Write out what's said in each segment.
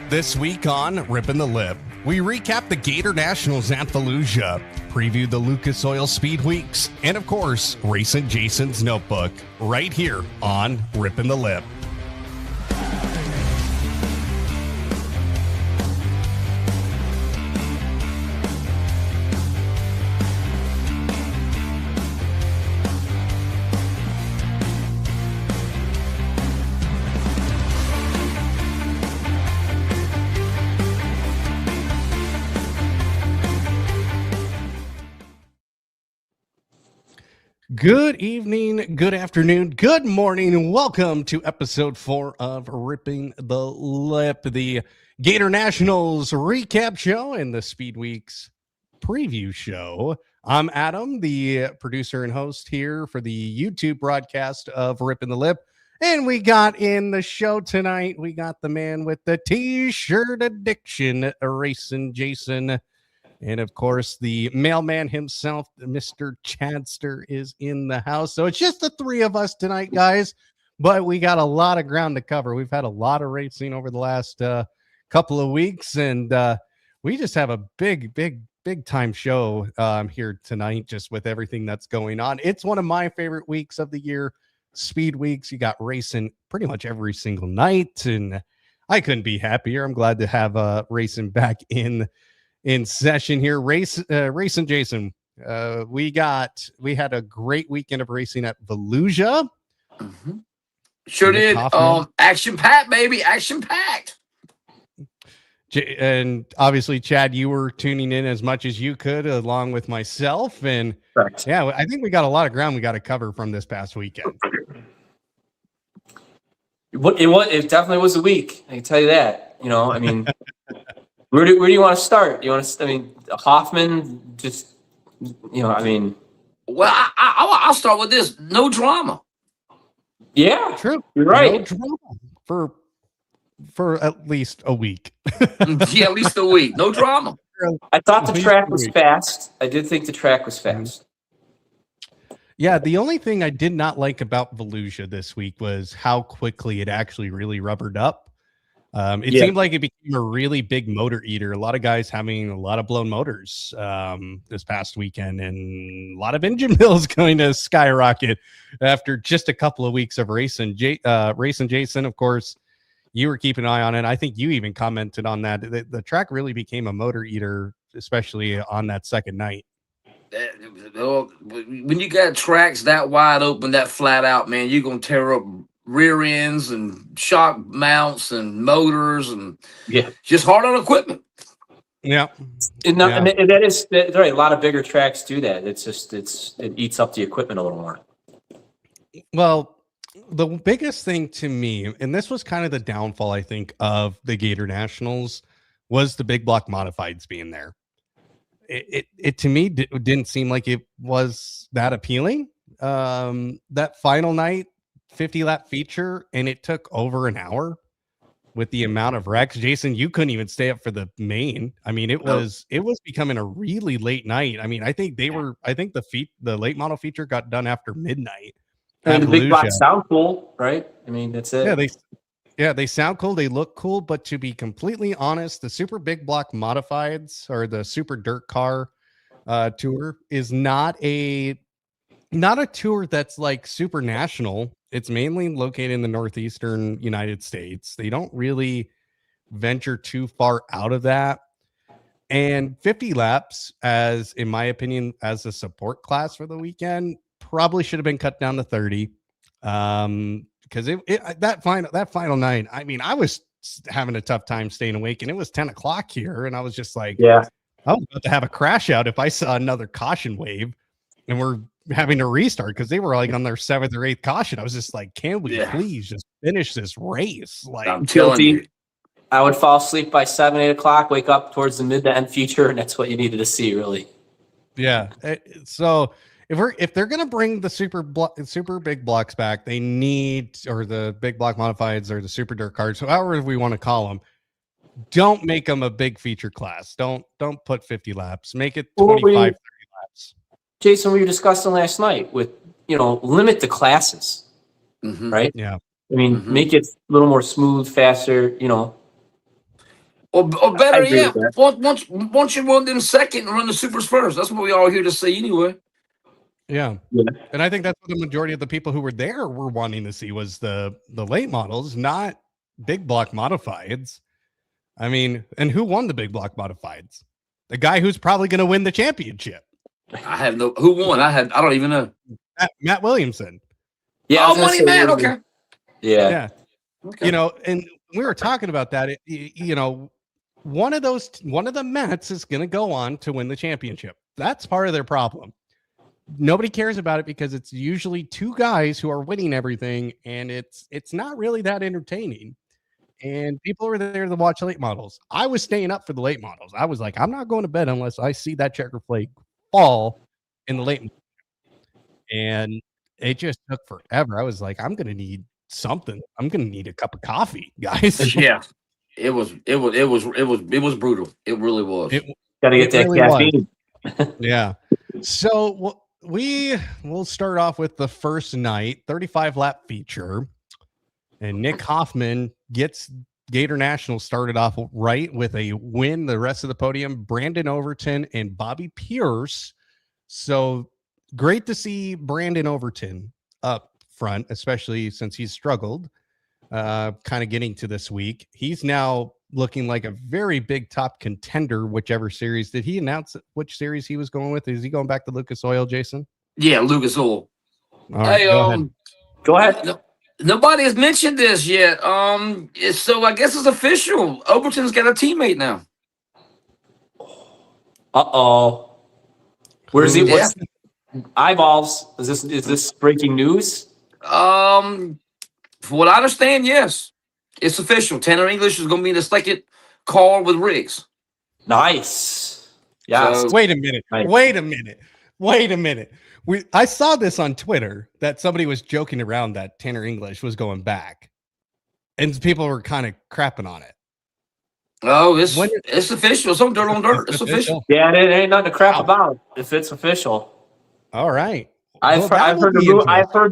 This week on Rippin the Lip, we recap the GatorNationals at Volusia, preview the Lucas Oil Speedweeks, and of course, Racin Jasons Notebook, right here on Rippin the Lip. Good evening, good afternoon, good morning, and welcome to episode 4 of Ripping the Lip, the GatorNationals recap show and the Speedweeks preview show. I'm Adam, the producer and host here for the YouTube broadcast of Ripping the Lip. And we got in the show tonight, we got the man with the t-shirt addiction, Racin Jason. And of course, the mailman himself, Mr. Chadster, is in the house. So it's just the three of us tonight, guys. But we got a lot of ground to cover. We've had a lot of racing over the last couple of weeks. And we just have a big time show here tonight, just with everything that's going on. It's one of my favorite weeks of the year, Speedweeks. You got racing pretty much every single night. And I couldn't be happier. I'm glad to have racing back in session here. Racin Jason, we had a great weekend of racing at Volusia. Mm-hmm. Sure did. Action packed, baby, action packed. And obviously, Chad, you were tuning in as much as you could, along with myself. And correct. Yeah, I think we got a lot of ground we got to cover from this past weekend. It definitely was a week. I can tell you that. You know, I mean. Where do you want to start? You want to? I mean, Hoffman. Just Well, I'll start with this. No drama. Yeah, true. You're right. No drama for at least a week. Yeah, at least a week. No drama. I thought the track was fast. I did think the track was fast. Yeah, the only thing I did not like about Volusia this week was how quickly it actually really rubbered up. It seemed like it became a really big motor eater. A lot of guys having a lot of blown motors this past weekend, and a lot of engine bills going to skyrocket after just a couple of weeks of racing. Racin Jason, of course, you were keeping an eye on it. I think you even commented on that. The track really became a motor eater, especially on that second night. When you got tracks that wide open, that flat out, man, you're going to tear up rear ends and shock mounts and motors and just hard on equipment. Yeah. And that's right. A lot of bigger tracks do that. It eats up the equipment a little more. Well, the biggest thing to me, and this was kind of the downfall, I think, of the GatorNationals, was the big block modifieds being there. It to me didn't seem like it was that appealing. That final night 50-lap feature, and it took over an hour with the amount of wrecks. Jason, you couldn't even stay up for the main. I mean, it was becoming a really late night. I mean, I think the late model feature got done after midnight. And the big blocks sound cool, right? I mean, that's it. Yeah, they sound cool. They look cool. But to be completely honest, the super big block modifieds, or the super dirt car tour, is not a tour that's like super national. It's mainly located in the northeastern United States. They don't really venture too far out of that. And 50 laps, in my opinion, as a support class for the weekend, probably should have been cut down to 30. Because that final night, I mean, I was having a tough time staying awake, and it was 10 o'clock here, and I was just like, I was about to have a crash out if I saw another caution wave, and we're having to restart because they were like on their 7th or 8th caution. I was just like, can we please just finish this race? Like, I'm telling you, I would fall asleep by 7, 8 o'clock, wake up towards the mid to end feature, and that's what you needed to see, really. Yeah. So if they're gonna bring the super big blocks back, they need, or the big block modifieds, or the super dirt cars, however we want to call them, don't make them a big feature class. Don't put 50 laps. Make it 25, 30 laps. Jason, we were discussing last night with, limit the classes, right? Yeah. I mean, make it a little more smooth, faster, Or better agree yet, with that. once you run them second, run the supers first. That's what we all here to see anyway. Yeah. Yeah. And I think that's what the majority of the people who were there were wanting to see was the late models, not big block modifieds. I mean, and who won the big block modifieds? The guy who's probably going to win the championship. I have no who won. I don't even know. Matt Williamson. Yeah. Oh, Money Man. Okay. Yeah. Okay. You know, and we were talking about that. You know, one of the Mets is going to go on to win the championship. That's part of their problem. Nobody cares about it because it's usually two guys who are winning everything, and it's not really that entertaining. And people are there to watch late models. I was staying up for the late models. I was like, I'm not going to bed unless I see that checker flag fall in the late model. And it just took forever. I was like, I'm going to need something. I'm going to need a cup of coffee, guys. Yeah. It was brutal. It really was. Got to get that really caffeine. Yeah. So we will start off with the first night, 35 lap feature. And Nick Hoffman gets GatorNationals started off right with a win. The rest of the podium, Brandon Overton and Bobby Pierce. So great to see Brandon Overton up front, especially since he's struggled kind of getting to this week. He's now looking like a very big top contender, whichever series. Did he announce which series he was going with? Is he going back to Lucas Oil, Jason? Yeah, Lucas Oil. All right, Hey, go ahead. Nobody has mentioned this yet. So I guess it's official. Overton's got a teammate now. Uh-oh. Where's he? Yeah. Eyeballs. Is this breaking news? For what I understand, yes. It's official. Tanner English is going to be in the second car with Riggs. Nice. Yeah. So- Wait a minute. Nice. Wait a minute. I saw this on Twitter that somebody was joking around that Tanner English was going back, and people were kind of crapping on it. Oh, it's official. It's on dirt on dirt. It's official. Yeah, it ain't nothing to crap about if it's official. All right. I've heard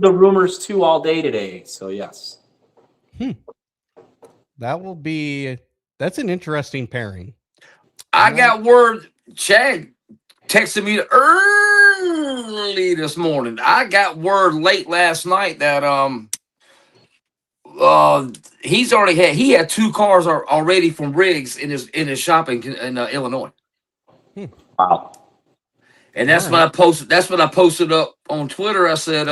the rumors too all day today. So yes. That's an interesting pairing. I got word. Chad texted me early this morning. I got word late last night that he had two cars already from Riggs in his shop in Illinois. Wow. And that's when I posted. That's when I posted up on Twitter. I said,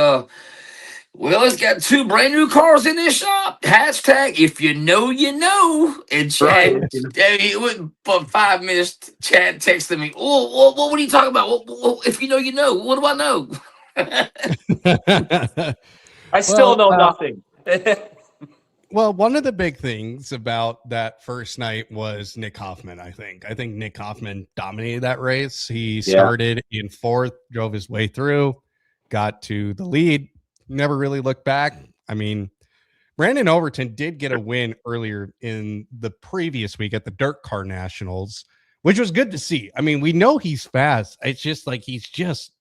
well, it's got two brand new cars in this shop. Hashtag if you know, you know. And Chad, it went for 5 minutes. Chad texted me, "Oh, what are you talking about? If you know, you know. What do I know?" I still know nothing. Well, one of the big things about that first night was Nick Hoffman, I think. I think Nick Hoffman dominated that race. He started in fourth, drove his way through, got to the lead, never really looked back. I mean, Brandon Overton did get a win earlier in the previous week at the Dirt Car Nationals, which was good to see. I mean, we know he's fast. It's just like he's just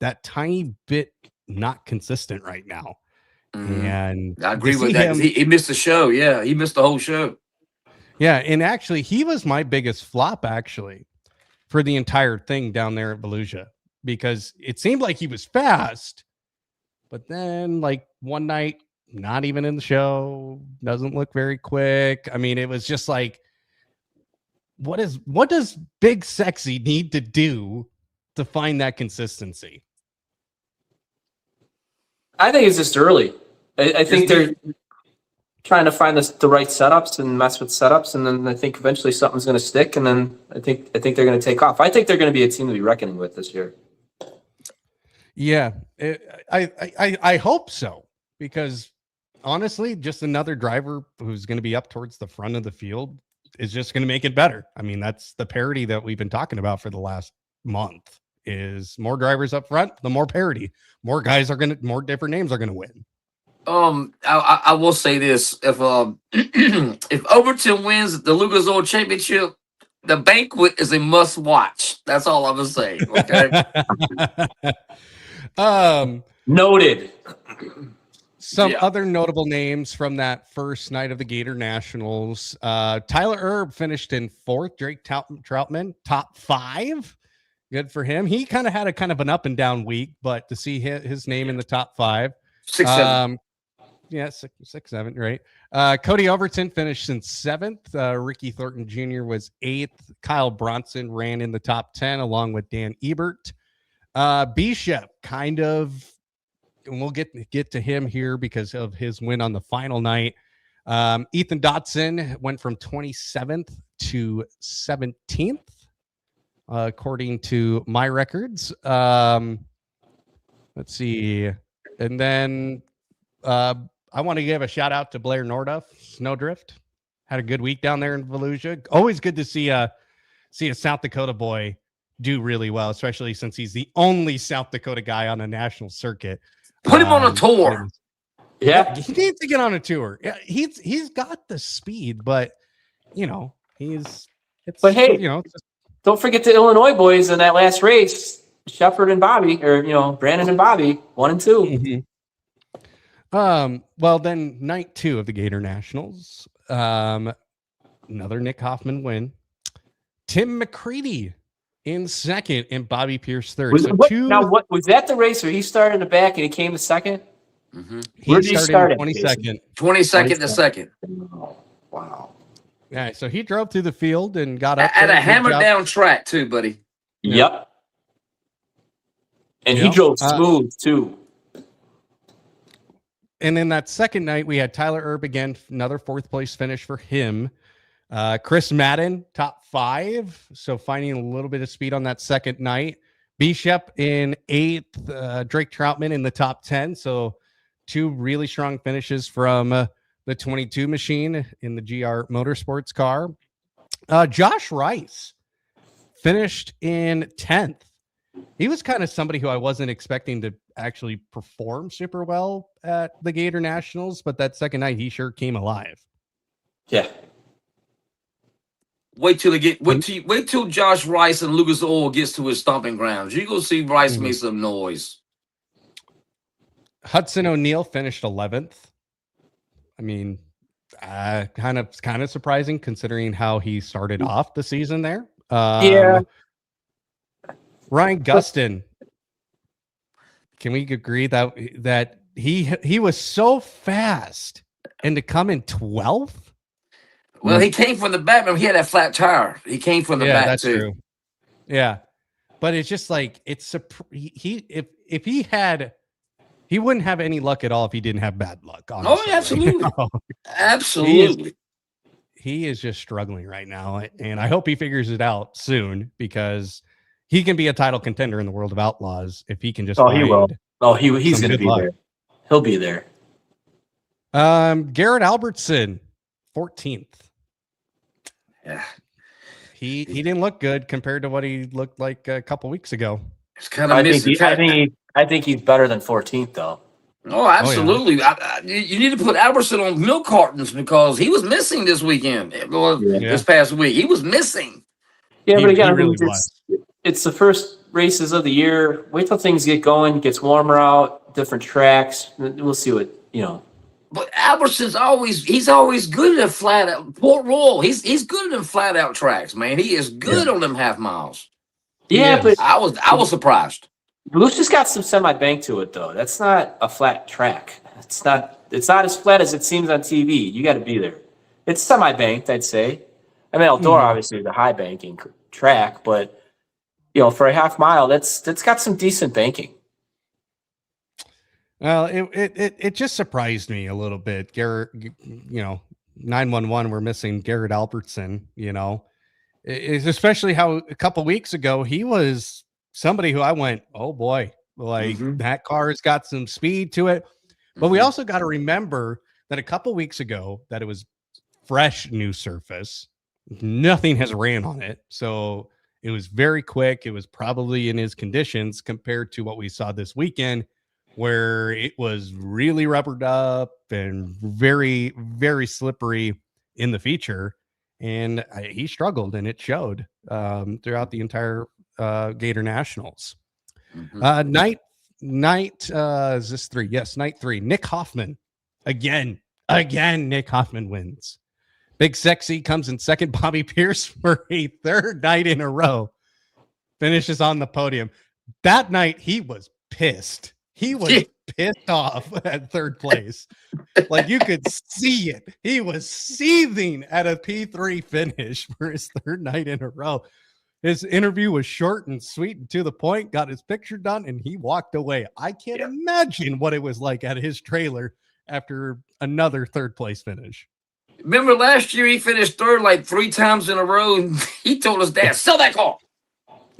that tiny bit not consistent right now. And I agree with that. He missed the show. Yeah, he missed the whole show. Yeah, and actually, he was my biggest flop actually for the entire thing down there at Volusia because it seemed like he was fast, but then like one night, not even in the show, doesn't look very quick. I mean, it was just like, what does Big Sexy need to do to find that consistency? I think it's just early. I think they're trying to find the right setups and mess with setups, and then I think eventually something's going to stick, and then I think they're going to take off. I think they're going to be a team to be reckoning with this year. Yeah, I hope so, because honestly, just another driver who's going to be up towards the front of the field is just going to make it better. I mean, that's the parity that we've been talking about for the last month. Is more drivers up front, the more parity, more different names are going to win. I will say this: if if Overton wins the Lucas Oil Championship, the banquet is a must watch. That's all I'm gonna say. Okay. Noted. Some Yeah. other notable names from that first night of the Gator Nationals. Tyler Erb finished in 4th. Drake Troutman, top 5. Good for him. He kind of had an up and down week, but to see his name in the top 5. 6, 7. Yeah, 6, 7, right. Cody Overton finished in 7th. Ricky Thornton Jr. was 8th. Kyle Bronson ran in the top 10 along with Dan Ebert. Bishop kind of, and we'll get to him here because of his win on the final night. Ethan Dotson went from 27th to 17th, according to my records. Let's see. And then I want to give a shout out to Blair Norduff, Snowdrift. Had a good week down there in Volusia. Always good to see a South Dakota boy do really well, especially since he's the only South Dakota guy on a national circuit. Put him on a tour. Yeah. He needs to get on a tour. Yeah, he's got the speed, but But hey, don't forget the Illinois boys in that last race, Shepard and Bobby, or Brandon and Bobby, 1 and 2. Mm-hmm. Well, then night 2 of the Gator Nationals. Another Nick Hoffman win. Tim McCready in 2nd and Bobby Pierce 3rd. Now, what was that the race where he started in the back and he came to 2nd? Mm-hmm. Where did he start? 22nd. 22nd to 2nd. Oh, wow. Yeah, so he drove through the field and got up at a hammered down track too, buddy. Yep. And he drove smooth too. And then that second night, we had Tyler Erb again, another 4th place finish for him. Chris Madden, top 5. So finding a little bit of speed on that second night. Bishop in 8th, Drake Troutman in the top 10. So 2 really strong finishes from the 22 machine in the GR Motorsports car. Josh Rice finished in 10th. He was kind of somebody who I wasn't expecting to actually perform super well at the Gator Nationals, but that second night he sure came alive. Yeah. Wait till Josh Rice and Lucas Oil gets to his stomping grounds. You're gonna see Rice make some noise. Hudson O'Neill finished 11th. I mean, kind of surprising considering how he started off the season there. Yeah. Ryan Gustin. Can we agree that he was so fast and to come in 12th? Well, he came from the back. Remember, he had that flat tire. He came from the back that's too. True. Yeah, but it's just like if he had, he wouldn't have any luck at all if he didn't have bad luck. Honestly. Oh, absolutely, absolutely. He is just struggling right now, and I hope he figures it out soon because he can be a title contender in the World of Outlaws if he can just. He will. He's going to be there. He'll be there. Garrett Albertson, 14th. Yeah, he didn't look good compared to what he looked like a couple weeks ago. It's kind of missing. I think he's better than 14th though. Oh, absolutely. Oh, yeah. You need to put Albertson on milk cartons because he was missing this weekend. This past week, he was missing. Yeah, but again, it's the first races of the year. Wait till things get going, gets warmer out, different tracks. We'll see what. But Albertson's always good at flat out. Port Royal, he's good at them flat out tracks, man. He is good on them half miles. Yeah, but I was surprised. Volusia's got some semi-bank to it though. That's not a flat track. It's not as flat as it seems on TV. You got to be there. It's semi-banked, I'd say. I mean, Eldora obviously is a high banking track, but for a half mile, that's got some decent banking. Well, it just surprised me a little bit. Garrett, 911, we're missing Garrett Albertson. It's especially how a couple weeks ago he was somebody who I went, oh boy, that car has got some speed to it. But we also got to remember that a couple weeks ago that it was fresh new surface. Nothing has ran on it. So it was very quick. It was probably in his conditions compared to what we saw this weekend, where it was really rubbered up and very, very slippery in the feature. And he struggled, and it showed throughout the entire Gator Nationals. Night night, is this 3? Yes, night 3. Nick Hoffman. Again, Nick Hoffman wins. Big Sexy comes in second. Bobby Pierce for a third night in a row finishes on the podium. That night, he was pissed. He was pissed off at third place. Like, you could see it. He was seething at a P3 finish for his third night in a row. His interview was short and sweet and to the point, got his picture done, and he walked away. I can't imagine what it was like at his trailer after another third place finish. Remember last year he finished third like 3 times in a row, and he told his dad, "Sell that car,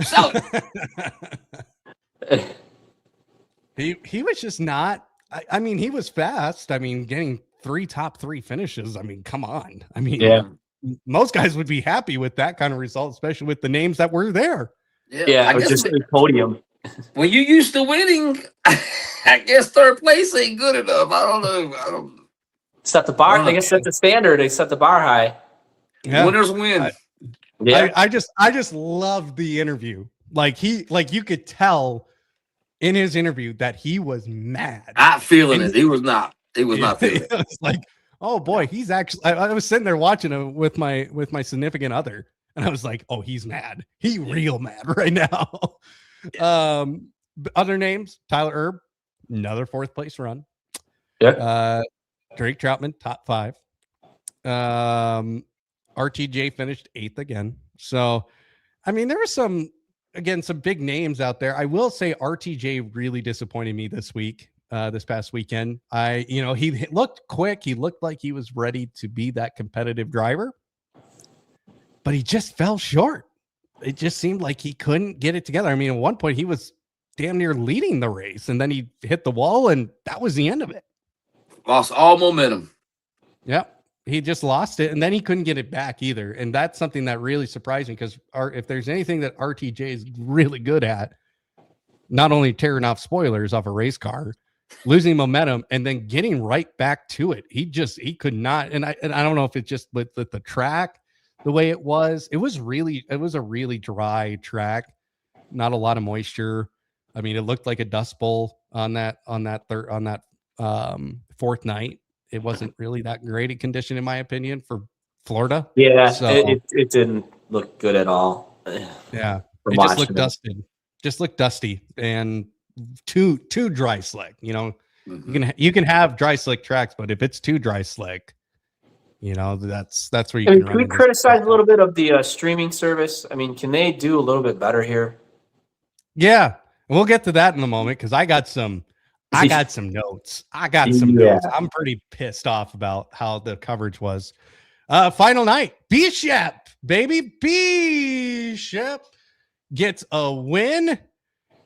sell it." He was just not. I mean, he was fast. I mean, getting 3 top 3 finishes. I mean, come on. I mean, most guys would be happy with that kind of result, especially with the names that were there. Yeah, I guess just the podium. When you used to winning, I guess third place ain't good enough. I don't know. Set the bar. I guess set the standard. They set the bar high. Yeah. Winners win. I just love the interview. Like you could tell in his interview that he was mad. Not feeling it. He was not. He was not feeling it. It's like, oh boy, he's actually. I was sitting there watching him with my significant other, and I was like, oh, he's mad. He real mad right now. Other names: Tyler Erb, another 4th place run. Yeah. Drake Troutman, top 5. RTJ finished 8th again. So, I mean, there were some big names out there. I will say RTJ really disappointed me this week, this past weekend. He looked quick. He looked like he was ready to be that competitive driver, but he just fell short. It just seemed like he couldn't get it together. I mean, at one point he was damn near leading the race, and then he hit the wall, and that was the end of it. Lost all momentum. Yep. He just lost it, and then he couldn't get it back either. And that's something that really surprised me, because if there's anything that RTJ is really good at, not only tearing off spoilers off a race car, losing momentum, and then getting right back to it. He could not. And I don't know if it's just with the track, the way it was a really dry track, not a lot of moisture. I mean, it looked like a dust bowl on that 4th night. It wasn't really that great a condition, in my opinion, for Florida. Yeah, so, it didn't look good at all. Yeah, it just looked dusted. Just looked dusty and too dry slick. You know, you can have dry slick tracks, but if it's too dry slick, you know, that's where you can. Can we criticize a little bit of the streaming service? I mean, can they do a little bit better here? Yeah, we'll get to that in a moment, because I got some notes. Notes. I'm pretty pissed off about how the coverage was. Final night, Bishop, baby. Bishop gets a win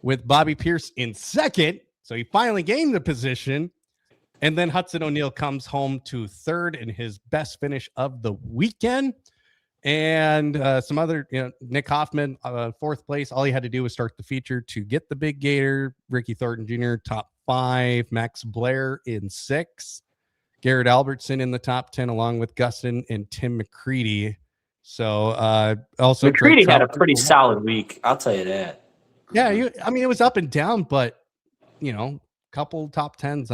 with Bobby Pierce in second. So he finally gained the position. And then Hudson O'Neal comes home to 3rd in his best finish of the weekend. And some other, Nick Hoffman, 4th place. All he had to do was start the feature to get the big gator. Ricky Thornton Jr., top 5. Max Blair in 6. Garrett Albertson in the top 10, along with Gustin and Tim McCready. So also McCready had a pretty solid week. I'll tell you that. Yeah, it was up and down, but couple top 10s,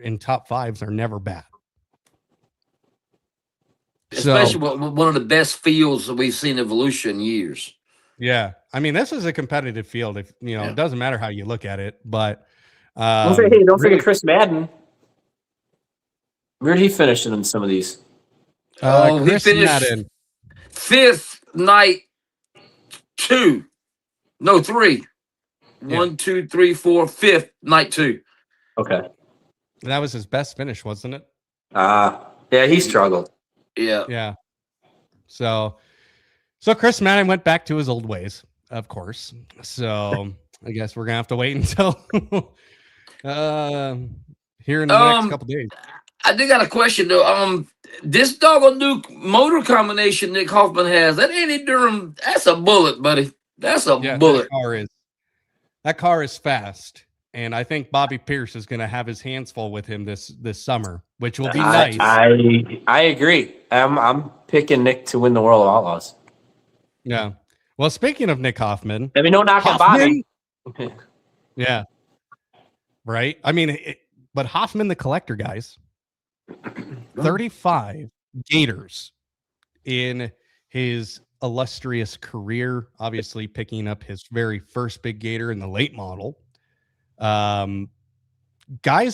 in top 5s are never bad. Especially one of the best fields that we've seen in Volusia in years. Yeah. This is a competitive field. If it doesn't matter how you look at it, but don't forget Chris Madden. Where did he finish in some of these? Chris he finished Madden. 5th night 2. No, 3. 1, 2, 3, 4, 5th night 2. Okay. That was his best finish, wasn't it? Yeah, he struggled. Yeah. Yeah. So Chris Madden went back to his old ways, of course. So I guess we're gonna have to wait until here in the next couple days. I did got a question though. This doggone new motor combination Nick Hoffman has, that Andy Durham, that's a bullet, buddy. That's a bullet. That car is fast. And I think Bobby Pierce is going to have his hands full with him this summer, which will be nice. I agree. I'm picking Nick to win the World of Outlaws. Yeah. Well, speaking of Nick Hoffman, no knock on Bobby. Yeah. right? I mean, but Hoffman the collector, guys, 35 Gators in his illustrious career, obviously picking up his very first big Gator in the late model. Guy's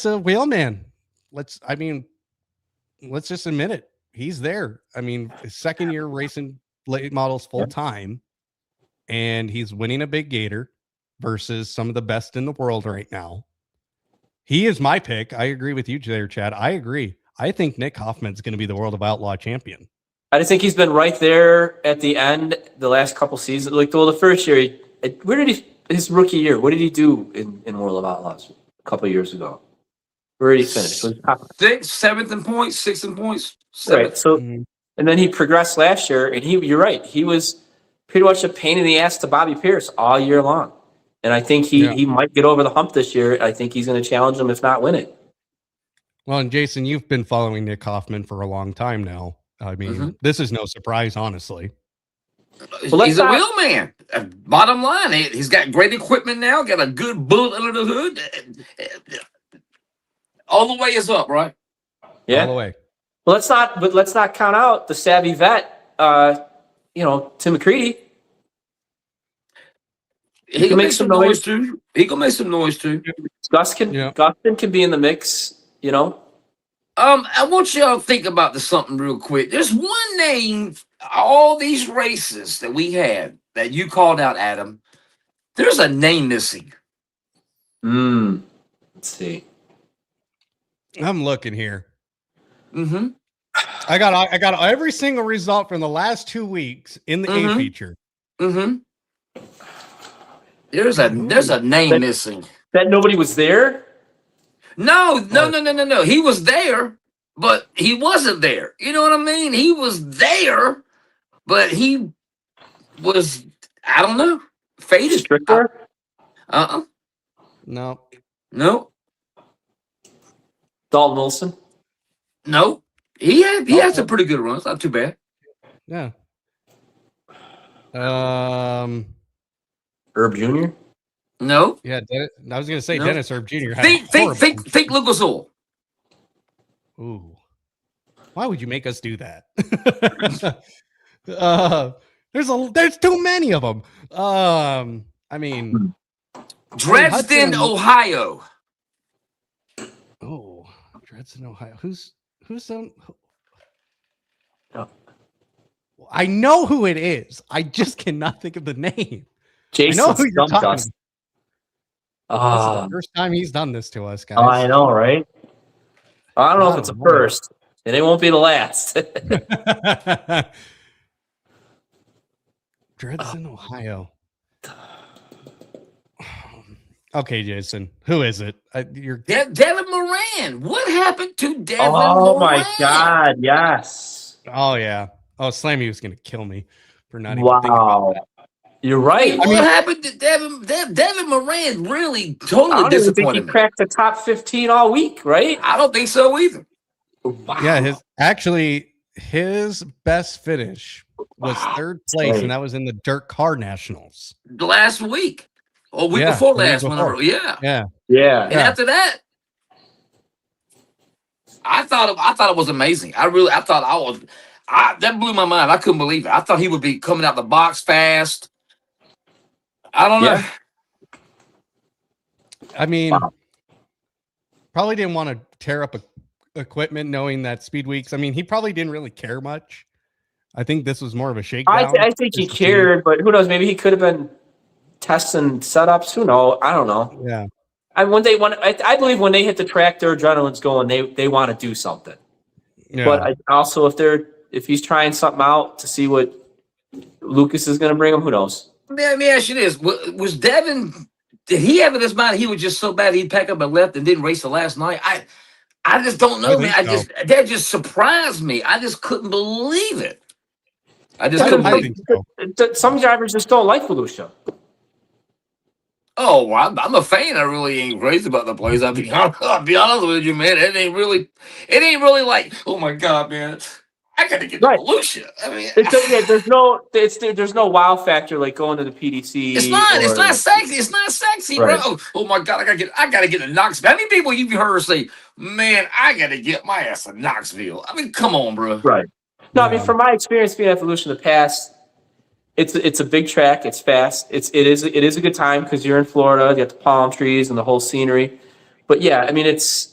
a wheelman. Let's just admit it. He's there. I mean, his second year racing late models full time, and he's winning a big Gator versus some of the best in the world right now. He is my pick. I agree with you there, Chad. I agree. I think Nick Hoffman's going to be the World of Outlaw champion. I just think he's been right there at the end the last couple seasons. Like, well, the first year, his rookie year, what did he do in World of Outlaws a couple years ago? Where did he finish? Sixth, seventh in points, sixth in points. Seventh. Right. So, and then he progressed last year, and you're right. He was pretty much a pain in the ass to Bobby Pierce all year long. And I think he might get over the hump this year. I think he's going to challenge him, if not win it. Well, and Jason, you've been following Nick Hoffman for a long time now. I mean, this is no surprise, honestly. Well, he's a wheelman. Bottom line, he's got great equipment now, got a good bullet under the hood. All the way is up, right? Yeah. All the way. Well, let's not count out the savvy vet, Tim McCready. He can make some noise too. He can make some noise too. Gustin can be in the mix, I want y'all to think about this something real quick. There's one name, all these races that we had that you called out, Adam. There's a name missing. Let's see. I'm looking here. Mm-hmm. I got every single result from the last 2 weeks in the A feature. Mm-hmm. There's a name missing. That nobody was there? No. He was there, but he wasn't there. You know what I mean? He was there, but he was, I don't know, faded. Stricker? No. Dalton Wilson? No. He had some pretty good runs. Not too bad. Yeah. Herb Jr.? No. Yeah, I was going to say Dennis Herb Jr. Think Lucas Oil. Ooh. Why would you make us do that? There's too many of them. I mean, Dresden, Ohio. Oh, Dresden, Ohio. Who's on? I know who it is. I just cannot think of the name. Jason, I know who you're talking about. This is the first time he's done this to us, guys. Oh, I know, right? I don't know if it's a first, and it won't be the last. Dresden, Ohio. Okay, Jason. Who is it? Devin Moran. What happened to Devin Moran? Oh, my God. Yes. Oh, yeah. Oh, Slammy was going to kill me for not even thinking about that. You're right. What happened to Devin Moran? Really totally disappointed me. He cracked the top 15 all week, right? I don't think so either. Wow. Yeah, his best finish was third place, and that was in the Dirt Car Nationals last week. Or week before last. Yeah. And after that, I thought it was amazing. That blew my mind. I couldn't believe it. I thought he would be coming out the box fast. I don't know. I mean, probably didn't want to tear up equipment knowing that Speedweeks. I mean, he probably didn't really care much. I think this was more of a shakedown. I think he cared, but who knows? Maybe he could have been testing setups. Who knows? I don't know. Yeah. I believe when they hit the track, their adrenaline's going. They want to do something. Yeah. But also, if he's trying something out to see what Lucas is going to bring him, who knows? Let me ask you this: was Devin? Did he have in his mind he was just so bad he'd pack up and left and didn't race the last night? I just don't know, man. That just surprised me. I just couldn't believe it. I just couldn't believe it. Some drivers just don't like Volusia. Oh, well, I'm a fan. I really ain't crazy about the place. I'll be honest with you, man. It ain't really like, oh my God, man. I got to get to Volusia. I mean, there's no wow factor like going to the PDC. It's not sexy. It's not sexy, right. bro. Oh my God, I gotta get to Knoxville. How many people you've heard say, "Man, I gotta get my ass to Knoxville"? I mean, come on, bro. Right. No, I mean, from my experience being at Volusia in the past, it's a big track. It's fast. It is a good time because you're in Florida. You got the palm trees and the whole scenery. But yeah, I mean, it's.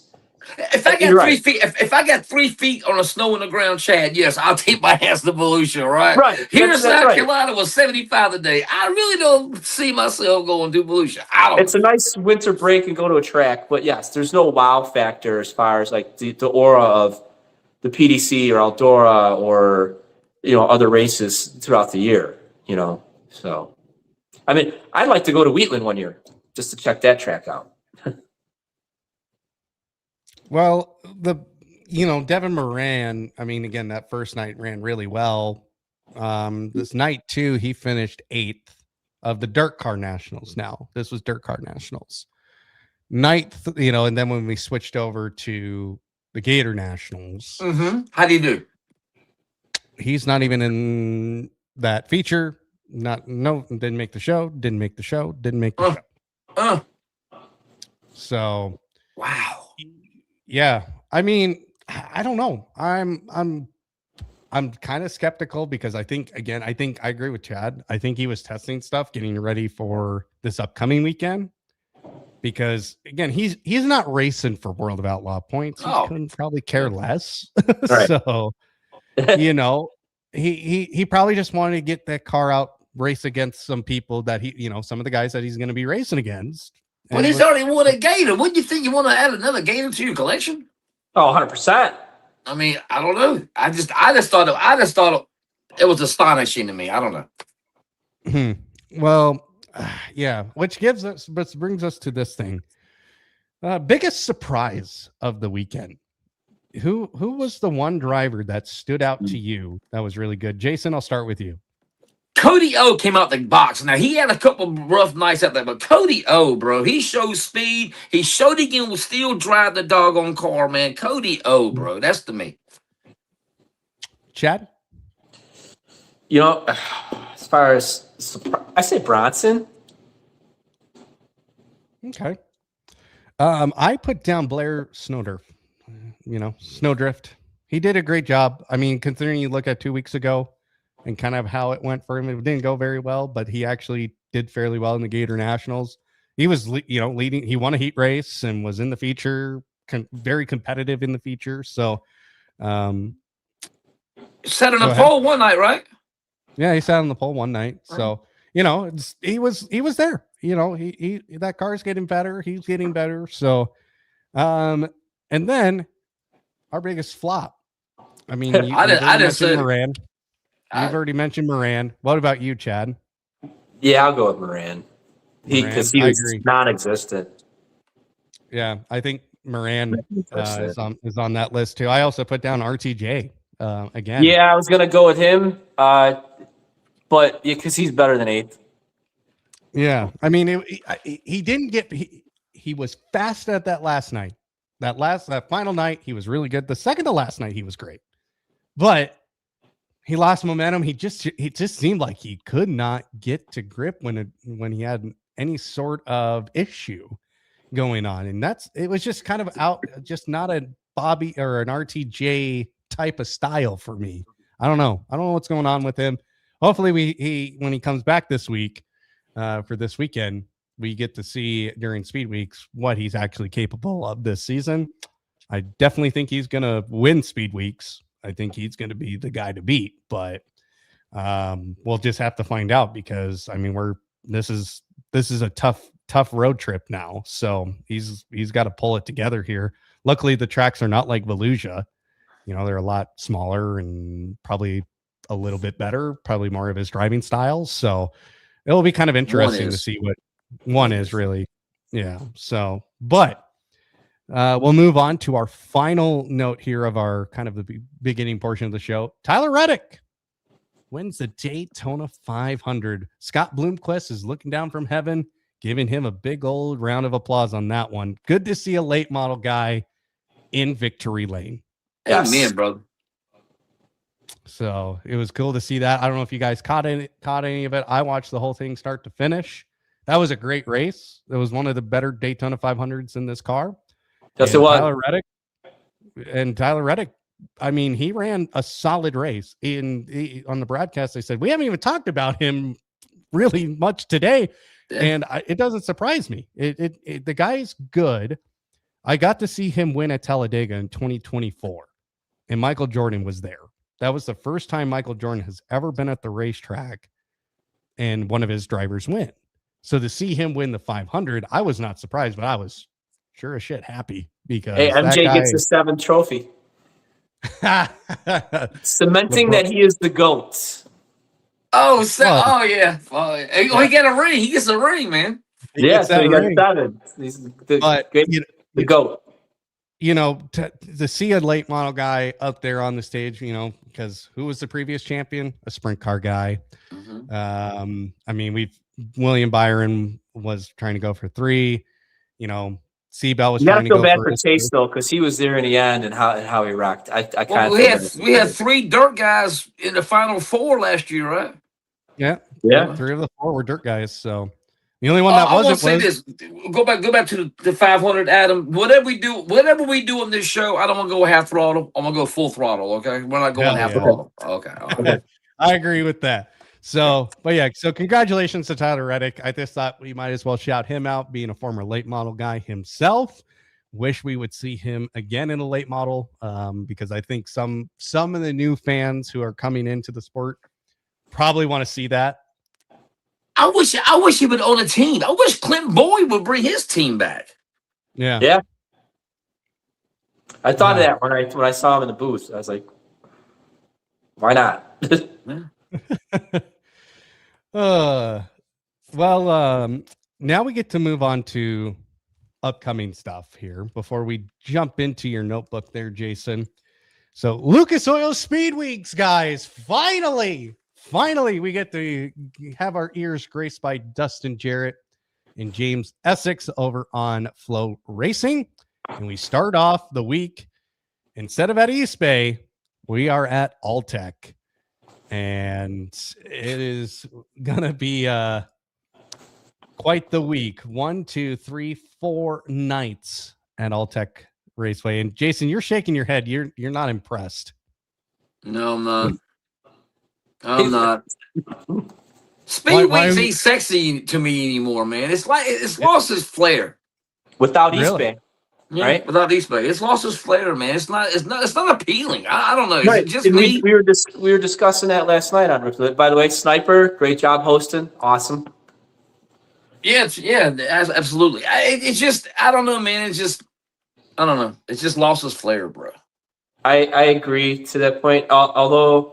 If I got 3 feet, if I got 3 feet on the snow on the ground, Chad, yes, I'll take my ass to Volusia, right? Right. Here in South Carolina was 75 today. I really don't see myself going to Volusia. It's a nice winter break and go to a track, but yes, there's no wow factor as far as like the aura of the PDC or Eldora or other races throughout the year. So I mean, I'd like to go to Wheatland one year just to check that track out. Well, Devin Moran, I mean, again, that first night ran really well. This night too, he finished 8th of the Dirt Car Nationals. Now this was Dirt Car Nationals 9th, and then when we switched over to the GatorNationals, how do you do? He's not even in that feature. Didn't make the show. So wow. Yeah, I mean, I don't know. I'm kind of skeptical because I think I agree with Chad. I think he was testing stuff, getting ready for this upcoming weekend. Because again, he's not racing for World of Outlaw points. He couldn't probably care less. Right. So, he probably just wanted to get that car out, race against some people that some of the guys that he's going to be racing against. Well, he's already won a Gator. Wouldn't you think you want to add another Gator to your collection? Oh, 100%. I mean, I don't know. I just thought it was astonishing to me. I don't know. Well, yeah, which brings us to this thing. Biggest surprise of the weekend. Who was the one driver that stood out to you that was really good? Jason, I'll start with you. Cody O came out the box. Now, he had a couple rough nights out there, but Cody O, bro, he showed speed. He showed he can still drive the doggone car, man. Cody O, bro, that's to me. Chad? As far as, I say Bronson. Okay. I put down Blair Snowdrift. Snowdrift. He did a great job. I mean, considering you look at 2 weeks ago, and kind of how it went for him. It didn't go very well, but he actually did fairly well in the GatorNationals. He was, leading. He won a heat race and was in the feature, very competitive in the feature. So, sat on the pole one night, right? Yeah, he sat on the pole one night. So, he was there. He that car's getting better. He's getting better. So, and then our biggest flop. I mean, I didn't say Moran. You've already mentioned Moran. What about you, Chad? Yeah, I'll go with Moran. Because he was non-existent. Yeah, I think Moran is on that list too. I also put down RTJ again. Yeah, I was gonna go with him, but because he's better than 8th. Yeah, I mean, he didn't get. He was fast at that last night. That final night, he was really good. The second to last night, he was great, but he lost momentum. It just seemed like he could not get to grip when he had any sort of issue going on. And it was just kind of just not a Bobby or an RTJ type of style for me. I don't know what's going on with him. Hopefully when he comes back this week for this weekend, we get to see during Speedweeks what he's actually capable of this season. I definitely think he's going to win Speedweeks. I think he's going to be the guy to beat, but we'll just have to find out because I mean this is a tough road trip now. So he's got to pull it together here. Luckily, the tracks are not like Volusia. They're a lot smaller and probably a little bit better, probably more of his driving styles. So it'll be kind of interesting to see what one is really. Yeah. So, but we'll move on to our final note here of our kind of the beginning portion of the show. Tyler Reddick wins the Daytona 500. Scott Bloomquist is looking down from heaven, giving him a big old round of applause on that one. Good to see a late model guy in victory lane. Yes. Amen, brother. So it was cool to see that. I don't know if you guys caught any of it. I watched the whole thing start to finish. That was a great race. It was one of the better Daytona 500s in this car. Yes, it was. Tyler Reddick, I mean, he ran a solid race. On the broadcast, they said, we haven't even talked about him really much today. Yeah. And it doesn't surprise me. The guy's good. I got to see him win at Talladega in 2024, and Michael Jordan was there. That was the first time Michael Jordan has ever been at the racetrack and one of his drivers win. So to see him win the 500, I was not surprised, but I was sure as shit happy because MJ gets the 7th trophy. Cementing that he is the GOAT. Oh, yeah. He got a ring. He gets a ring, man. So he got 7. He's the GOAT. You know, to see a late model guy up there on the stage, you know, because who was the previous champion? A sprint car guy. Mm-hmm. I mean, William Byron was trying to go for 3. You know, Seabell was trying to go for. You got to feel bad for Chase though, because he was there in the end and how he rocked. We had 3 dirt guys in the final 4 last year, right? Yeah. 3 of the 4 were dirt guys. So the only one that wasn't. I want to say this. Go back to the 500, Adam. Whatever we do on this show, I don't want to go half throttle. I'm gonna go full throttle. Okay, we're not going half throttle. Okay. I agree with that. So, but yeah, so congratulations to Tyler Reddick. I just thought we might as well shout him out, being a former late model guy himself. Wish we would see him again in a late model, because I think some of the new fans who are coming into the sport probably want to see that. I wish he would own a team. I wish Clint Boyd would bring his team back. Yeah. I thought of that when I saw him in the booth. I was like, why not? Now we get to move on to upcoming stuff here before we jump into your notebook there, Jason. So Lucas Oil Speedweeks, guys, finally we get to have our ears graced by Dustin Jarrett and James Essex over on Flow Racing. And we start off the week, instead of at East Bay, we are at Alltech. And it is going to be quite the week. 1, 2, 3, 4 nights at Alltech Raceway. And Jason, you're shaking your head. You're not impressed. No, I'm not. I'm not. Speedweeks ain't sexy to me anymore, man. It's like it's lost its flair without East Bay, right? Without East Bay, it's lost its flair, man. It's not appealing. I don't know. Is it just me? We were discussing that last night on Rippin the Lip. By the way, Sniper, great job hosting. Awesome. Yeah, absolutely. It's just I don't know, man. It's just I don't know. It's just lost its flair, bro. I agree to that point. Although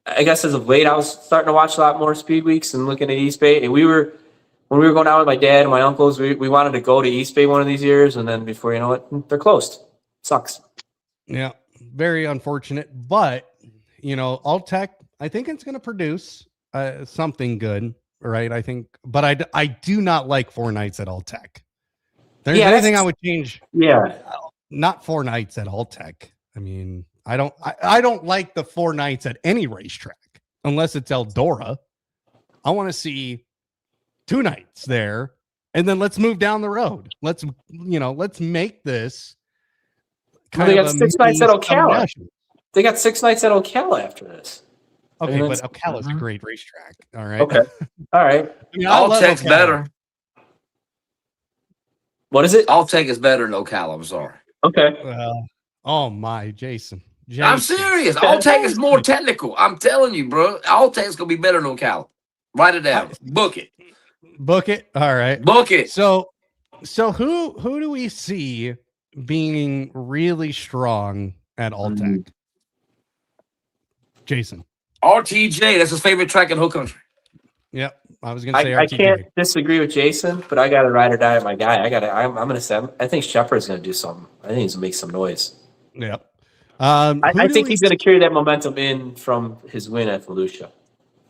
I guess as of late, I was starting to watch a lot more Speedweeks and looking at East Bay. And when we were going out with my dad and my uncles, we wanted to go to East Bay one of these years. And then before you know it, they're closed. Sucks. Yeah, very unfortunate. But, you know, Alltech, I think it's going to produce something good, right? I think. But I do not like 4 nights at Alltech. There's anything I would change. Yeah. Not 4 nights at Alltech. I mean, I don't like the 4 nights at any racetrack unless it's Eldora. I want to see 2 nights there, and then let's move down the road. Let's make this. They got 6 nights at Ocala. They got 6 nights at Ocala after this. Okay, but Ocala is a great racetrack. All right. Okay. All right. Alltech's better. What is it? Alltech is better than Ocala. I'm sorry. Okay. Oh my, Jason. I'm serious. Alltech is more technical. I'm telling you, bro. Alltech's gonna be better than Ocala. Write it down. Book it. Book it. All right. Book it. So who do we see being really strong at Alltech? Jason. RTJ. That's his favorite track in the whole country. Yep. I was gonna say I can't disagree with Jason, but I got to ride or die with my guy. I'm gonna say I think Shepard's gonna do something. I think he's gonna make some noise. Yep. I think he's gonna carry that momentum in from his win at Volusia.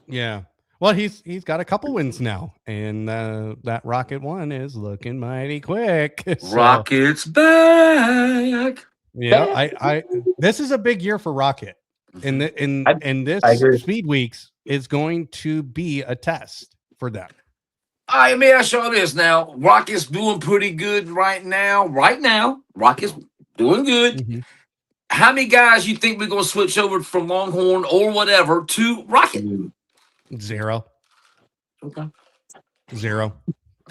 Yeah. Well, he's got a couple wins now, and that Rocket one is looking mighty quick. So, Rocket's back. Yeah, I this is a big year for Rocket. And this I agree. Speedweeks is going to be a test for them. All right, let me ask y'all this now. Rocket's doing pretty good right now. Rocket's doing good. Mm-hmm. How many guys you think we're going to switch over from Longhorn or whatever to Rocket? 0. Okay. 0.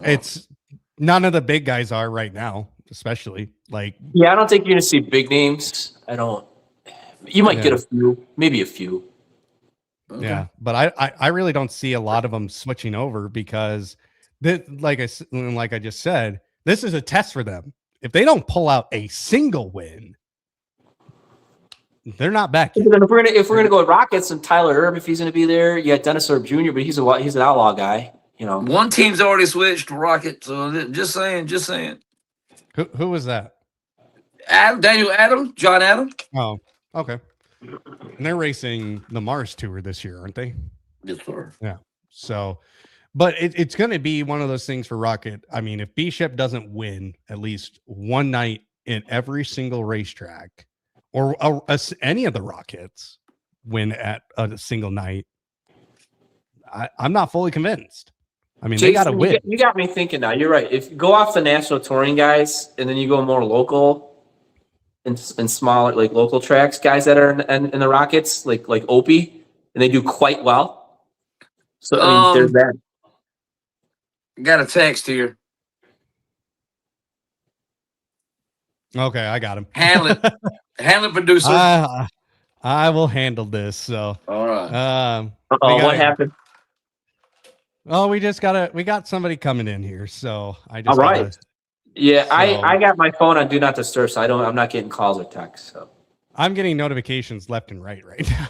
It's none of the big guys are right now, especially like. Yeah, I don't think you're going to see big names. I don't. You might get a few, maybe a few. Okay. Yeah, but I really don't see a lot of them switching over because, like I just said, this is a test for them. If they don't pull out a single win, they're not back yet. If we're gonna go with Rockets and Tyler Erb, if he's gonna be there, you got Dennis Erb Jr., but he's an outlaw guy. You know, one team's already switched to Rocket, so just saying. Who was that? John Adam. Oh, okay. And they're racing the Mars Tour this year, aren't they? Yes, sir. Yeah. So, but it's going to be one of those things for Rocket. I mean, if Bishop doesn't win at least one night in every single racetrack, or any of the Rockets win at a single night, I'm not fully convinced. I mean, Jason, they got to win. You got me thinking now. You're right. If you go off the national touring guys and then you go more local and smaller, like local tracks, guys that are in the Rockets, like Opie, and they do quite well. So, I mean, there's that. Got a text here. Okay, I got him. Handle it, producer. I will handle this. So, all right. What happened? Oh, we got somebody coming in here. So I just. All right. Yeah, I got my phone on Do Not Disturb, so I'm not getting calls or texts. So I'm getting notifications left and right now.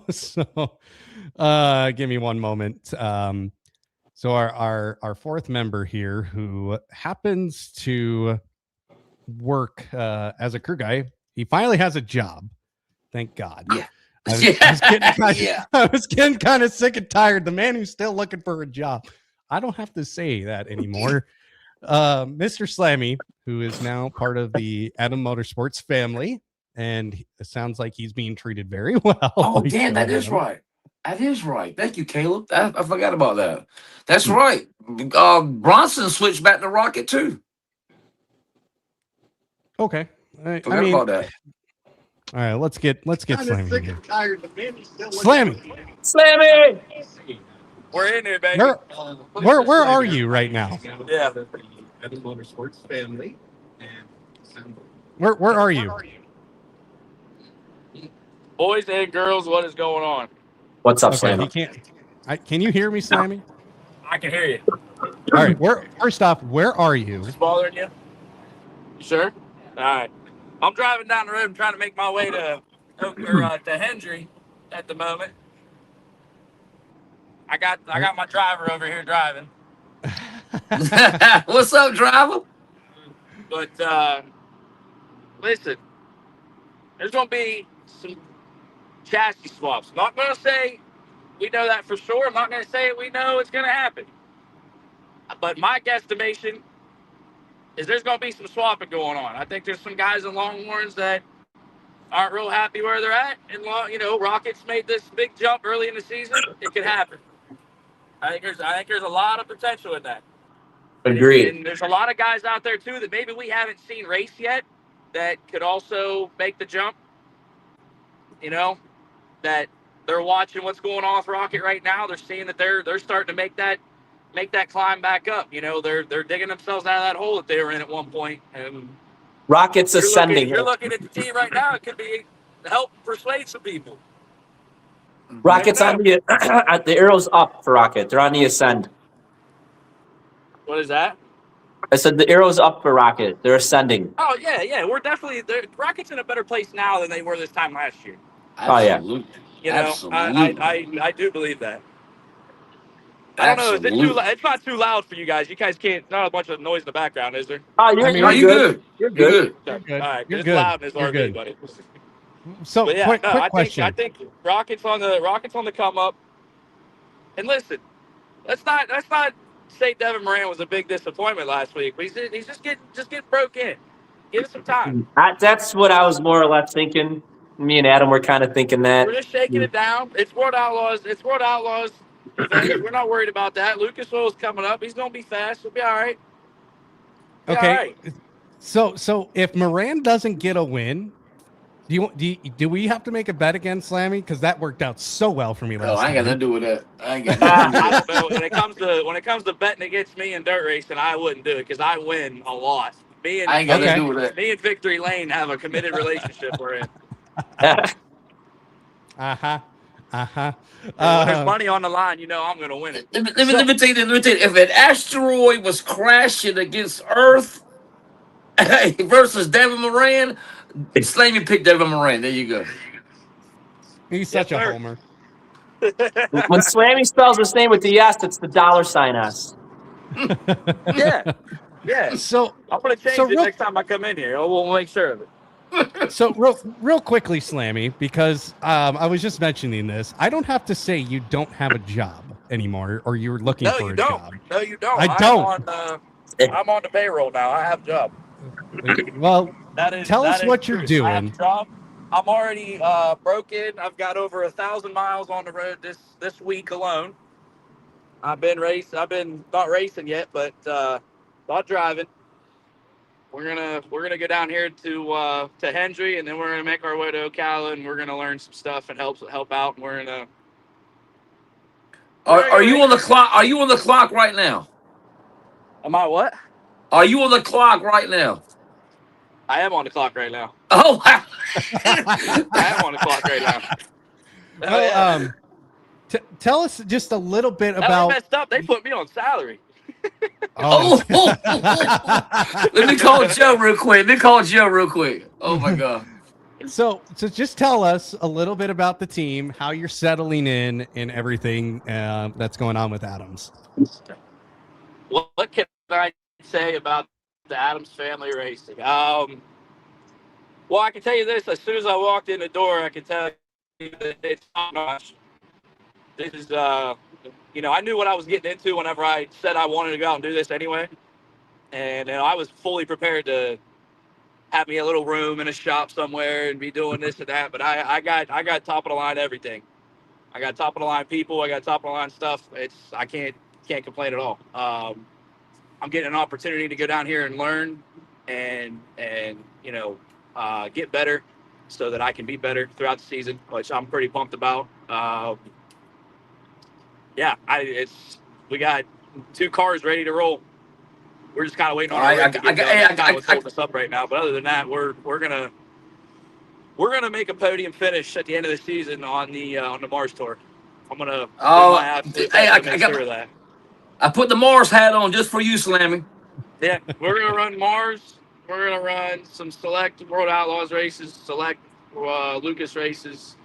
So, give me one moment. So our fourth member here, who happens to work as a crew guy, he finally has a job. Thank God. Yeah. I was getting kind of sick and tired. The man who's still looking for a job. I don't have to say that anymore. Mr. Slammy, who is now part of the Adam Motorsports family, and it sounds like he's being treated very well. Oh, damn, that is right. That is right. Thank you, Caleb. I forgot about that. That's right. Bronson switched back to Rocket too. Okay. Forgot about that. All right, let's get Slammy. Sick and tired. The man is still Slammy. We're in there, baby. Where are you right now? Yeah. The Motorsports family. Where are you? Boys and girls, what is going on? What's up, okay, Slammy? Can you hear me, Slammy? I can hear you. All right. First off, where are you? Is this bothering you? You sure? All right. I'm driving down the road and trying to make my way to Hendry at the moment. I got my driver over here driving. What's up, driver? But listen, there's gonna be some chassis swaps. I'm not gonna say we know that for sure. I'm not gonna say we know it's gonna happen. But my guesstimation is there's gonna be some swapping going on. I think there's some guys in Longhorns that aren't real happy where they're at, and Rockets made this big jump early in the season. It could happen. I think there's a lot of potential in that. Agreed. And there's a lot of guys out there too that maybe we haven't seen race yet that could also make the jump. That they're watching what's going on with Rocket right now. They're seeing that they're starting to make that climb back up. They're digging themselves out of that hole that they were in at one point. And Rocket's ascending. You're looking at the team right now. It could be help persuade some people. Rocket's on the arrow's up for Rocket. They're on the ascend. What is that? I said the arrow's up for Rocket. They're ascending. Oh yeah. We're definitely Rocket's in a better place now than they were this time last year. Absolutely. Absolutely. I do believe that. I don't know. Is it too? It's not too loud for you guys. You guys can't. Not a bunch of noise in the background, is there? Oh, you're good. You're good. All right. You're it's good. loud in this You're RV, good. buddy. So, But yeah, quick I question. think Rockets on the come up. And listen, let's not say Devin Moran was a big disappointment last week. He's just getting broke in. Give it some time. That's what I was more or less thinking. Me and Adam were kind of thinking that. We're just shaking it down. It's World Outlaws. It's World Outlaws event. We're not worried about that. Lucas Oil's coming up. He's gonna be fast. He'll be all right. Okay. So if Moran doesn't get a win, do we have to make a bet again, Slammy? Because that worked out so well for me Oh, last I ain't got time. nothing to do with that. I ain't got nothing to do I with don't know. When it comes to betting against me in dirt racing, I wouldn't do it because I win a lot. that. I ain't got nothing to do with that. Me and Victory Lane have a committed relationship we're in. Uh-huh. And when there's money on the line, you know I'm gonna win it. Let me tell you this. Let me tell you, if an asteroid was crashing against Earth versus Devin Moran, Slammy picked Devin Moran. There you go. He's such a sir. homer. When Slammy spells his name with the S, it's the $S. Yeah. So I'm gonna change it next time I come in here. We'll make sure of it. So real quickly, Slammy, because I was just mentioning this. I don't have to say you don't have a job anymore, or you're looking for a job. No, you don't. I don't. I'm on the payroll now. I have a job. Well, tell us what true. you're doing. I have a job. I'm already broken. I've got over 1,000 miles on the road this week alone. I've been not racing yet, but not driving. We're gonna go down here to Hendry, and then we're gonna make our way to Ocala, and we're gonna learn some stuff and help out. And we're gonna. Are you on the clock? Are you on the clock right now? Am I what? Are you on the clock right now? I am on the clock right now. Oh, wow. I am on the clock right now. Well, tell us just a little bit They about. messed up. They put me on salary. Oh. Let me call Joe real quick. Oh my God. So just tell us a little bit about the team, how you're settling in, and everything that's going on with Adams. What can I say about the Adams family racing? Well, I can tell you this. As soon as I walked in the door, I can tell you that it's top notch. This is, I knew what I was getting into whenever I said I wanted to go out and do this anyway. And I was fully prepared to have me a little room in a shop somewhere and be doing this and that. But I got top of the line everything. I got top of the line people. I got top of the line stuff. I can't complain at all. I'm getting an opportunity to go down here and learn and get better so that I can be better throughout the season, which I'm pretty pumped about. We got 2 cars ready to roll. We're just kind of waiting on our rig to get done. That's kind of what's holding us up right now. But other than that, we're gonna make a podium finish at the end of the season on the Mars Tour. I'm gonna. I got sure of that. I put the Mars hat on just for you, Slammy. Yeah, we're gonna run Mars. We're gonna run some select World Outlaws races, select Lucas races.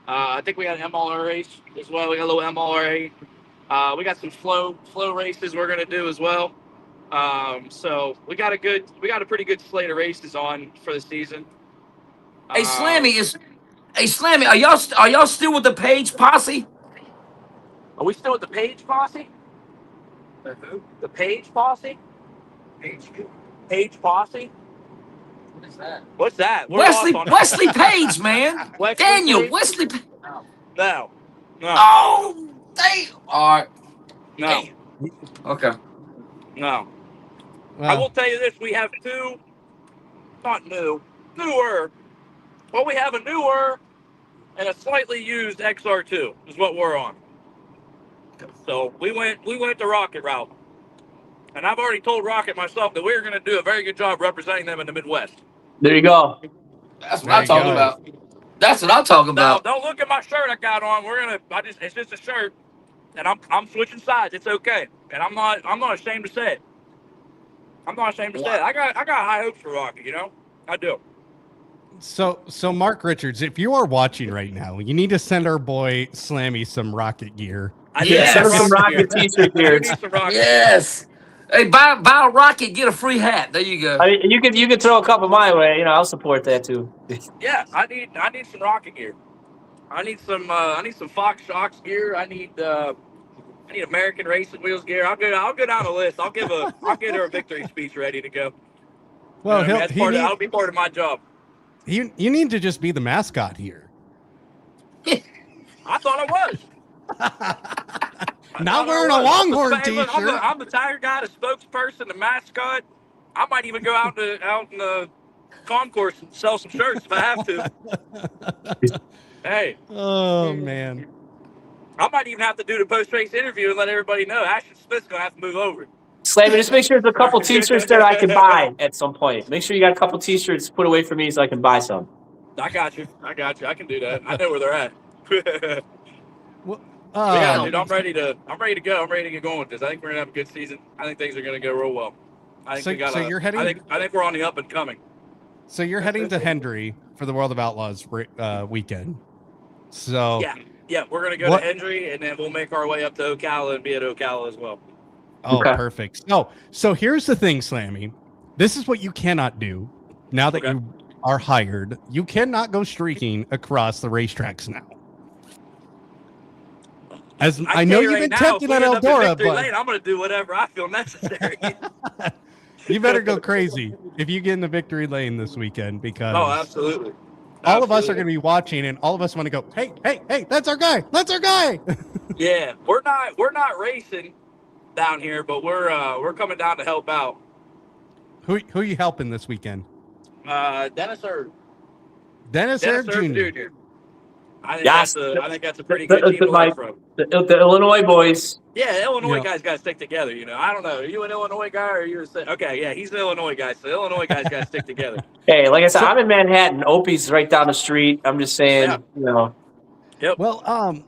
I think we got an MLR race as well. We got a little MLRA. We got some flow races we're gonna do as well. So we got a pretty good slate of races on for the season. Hey Slammy, are y'all still with the Page Posse? Are we still with the Page Posse? The Page Posse? Page Posse? What is that? What's that? Wesley Page, man. Wesley Page. No. Oh, damn. All right. No. Damn. Okay. No. Well, I will tell you this: we have newer. Well, we have a newer and a slightly used XR2 is what we're on. So we went the Rocket route, and I've already told Rocket myself that we're going to do a very good job representing them in the Midwest. There you go. That's what I'm talking about. That's what I'm talking about. Now, don't look at my shirt I got on. It's just a shirt, and I'm switching sides. It's okay, and I'm not ashamed to say it. I'm not ashamed to say it. I got high hopes for Rocket. I do. So Mark Richards, if you are watching right now, you need to send our boy Slammy some Rocket gear. Send him some Rocket t-shirt gear. Yes. Hey, buy a Rocket, get a free hat. There you go. I mean, you could throw a couple my way. I'll support that too. Yeah, I need some Rocket gear. I need some Fox Shocks gear. I need American Racing Wheels gear. I'll go down the list. I'll get her a victory speech ready to go. Well, that'll be part of my job. You need to just be the mascot here. I thought I was. Not wearing a Longhorn Hey, look, t-shirt. I'm the Tiger guy, the spokesperson, the mascot. I might even go out in the concourse and sell some shirts if I have to. Hey. Oh man. I might even have to do the post-race interview and let everybody know Ashton Smith's going to have to move over. Slammy, just make sure there's a couple T-shirts that I can buy at some point. Make sure you got a couple T-shirts put away for me so I can buy some. I got you. I can do that. I know where they're at. Well, yeah, dude, I'm ready to go. I'm ready to get going with this. I think we're gonna have a good season. I think things are gonna go real well. I think you're heading. I think we're on the up and coming. So you're heading to Hendry for the World of Outlaws weekend. So yeah, we're gonna go to Hendry and then we'll make our way up to Ocala and be at Ocala as well. Oh, okay. Perfect. So here's the thing, Slammy. This is what you cannot do now that you are hired. You cannot go streaking across the racetracks now. As I know you've been tempted at Eldora, but lane, I'm going to do whatever I feel necessary. You better go crazy if you get in the victory lane this weekend, because absolutely. All of us are going to be watching, and all of us want to go, hey, that's our guy. That's our guy. Yeah, we're not racing down here, but we're coming down to help out. Who are you helping this weekend? Dennis Erb. Dennis Erb Jr. I think that's a pretty good team to learn from. The Illinois boys. Yeah, Illinois guys got to stick together. You know, I don't know. Are you an Illinois guy or are you okay? Yeah, he's an Illinois guy. So Illinois guys got to stick together. Hey, like I said, I'm in Manhattan. Opie's right down the street. I'm just saying, you know. Yep. Well, I've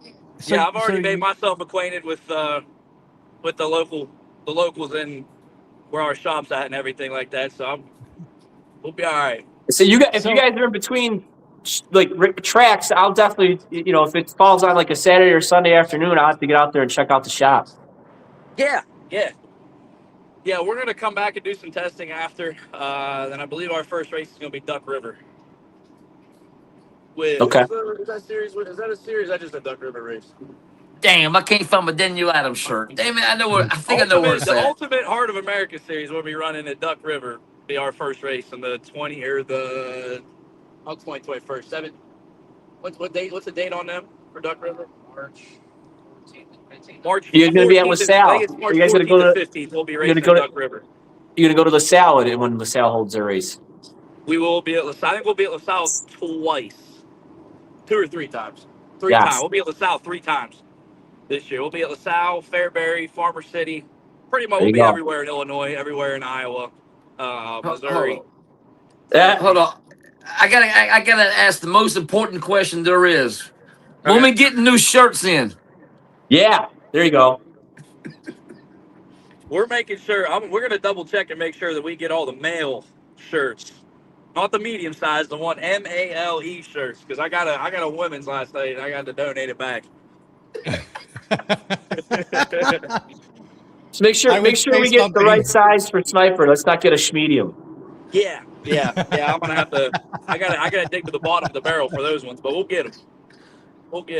already made myself acquainted with the locals and where our shop's at and everything like that. So we'll be all right. So you guys are in between like tracks, I'll definitely, if it falls on like a Saturday or Sunday afternoon, I'll have to get out there and check out the shop. Yeah. We're gonna come back and do some testing after. Then I believe our first race is gonna be Duck River. Is that a series? I just a Duck River race. Damn, I can't find my Daniel Adams shirt. Damn it, I know where. I think I know where it's at. The Ultimate Heart of America series will be running at Duck River. Be our first race on the 21st. 7. What date? What's the date on them for Duck River? March 14th. March. You're going to be at LaSalle. I think it's March 14th to 15th. We'll be racing at Duck River. You're going to go to LaSalle when LaSalle holds their race. We will be at LaSalle. I think we'll be at LaSalle twice. 2 or 3 times. 3 times. We'll be at LaSalle 3 times this year. We'll be at LaSalle, Fairbury, Farmer City. Pretty much we'll be everywhere in Illinois, everywhere in Iowa, Missouri. Hold on. I gotta ask the most important question there is. When we getting new shirts in? Yeah, there you go. We're making sure. We're gonna double check and make sure that we get all the male shirts, not the medium size, the one MALE shirts. Because I got a women's last night and I got to donate it back. So make sure we get the right size for Sniper. Let's not get a medium. Yeah. I'm gonna have to. I gotta dig to the bottom of the barrel for those ones, but we'll get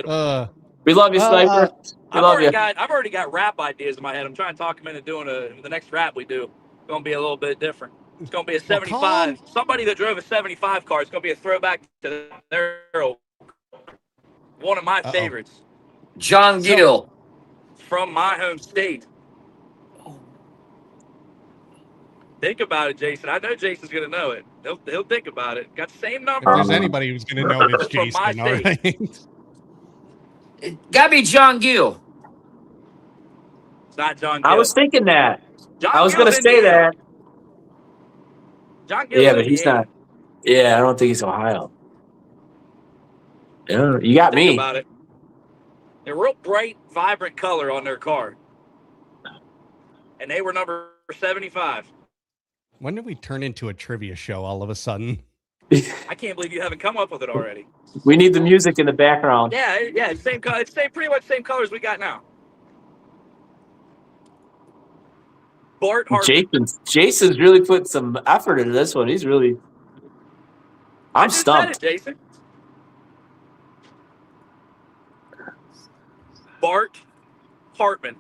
them. We love you, Sniper. I've already got rap ideas in my head. I'm trying to talk them into doing the next rap we do. It's gonna be a little bit different. It's gonna be a 75. Somebody that drove a 75 car. It's gonna be a throwback to their one of my favorites. John Gill from my home state. Think about it, Jason. I know Jason's gonna know it. He'll think about it. Got the same number. If there's anybody who's gonna know it, it's Jason. All right. It gotta be John Gill. It's not John Gill. I was thinking that. I was gonna say that. John Gill. Yeah, but he's not. Yeah, I don't think he's Ohio. Yeah, you got me. Think about it. A real bright, vibrant color on their car, and they were number 75. When did we turn into a trivia show all of a sudden? I can't believe you haven't come up with it already. We need the music in the background. Yeah, same color. It's pretty much same colors we got now. Bart Hartman. Jason's really put some effort into this one. He's really. I'm stumped. Said it, Jason. Bart Hartman.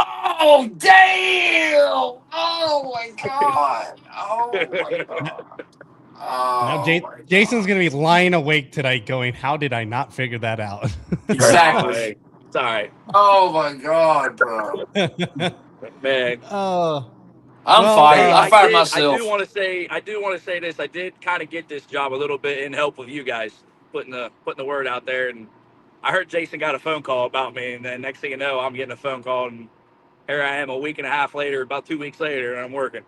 Oh, damn! Oh, my God. Oh, my God. Now Oh, my Jason's God. gonna be lying awake tonight, going, "How did I not figure that out?" Exactly. Hey, it's all right, Oh my God, bro. man. I'm Well, fired. Hey, I fired I do myself. want to say, this. I did kind of get this job a little bit in help with you guys putting the word out there, and I heard Jason got a phone call about me, and then next thing you know, I'm getting a phone call, and here I am a week and a half later, about 2 weeks later, and I'm working.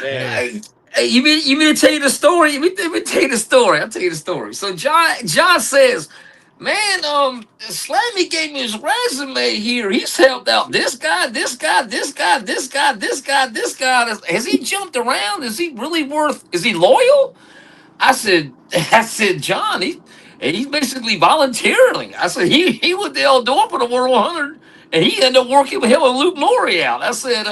Man, Hey. Hey, you mean to tell you the story? Let me tell you the story. I'll tell you the story. So John says, man, Slammy gave me his resume here. He's helped out this guy, this guy, this guy, this guy, this guy, this guy. Has he jumped around? Is he really worth? Is he loyal? I said, John, he's basically volunteering. I said, he went to Eldora for the World 100, and he ended up working with him and Luke Maury out. I said,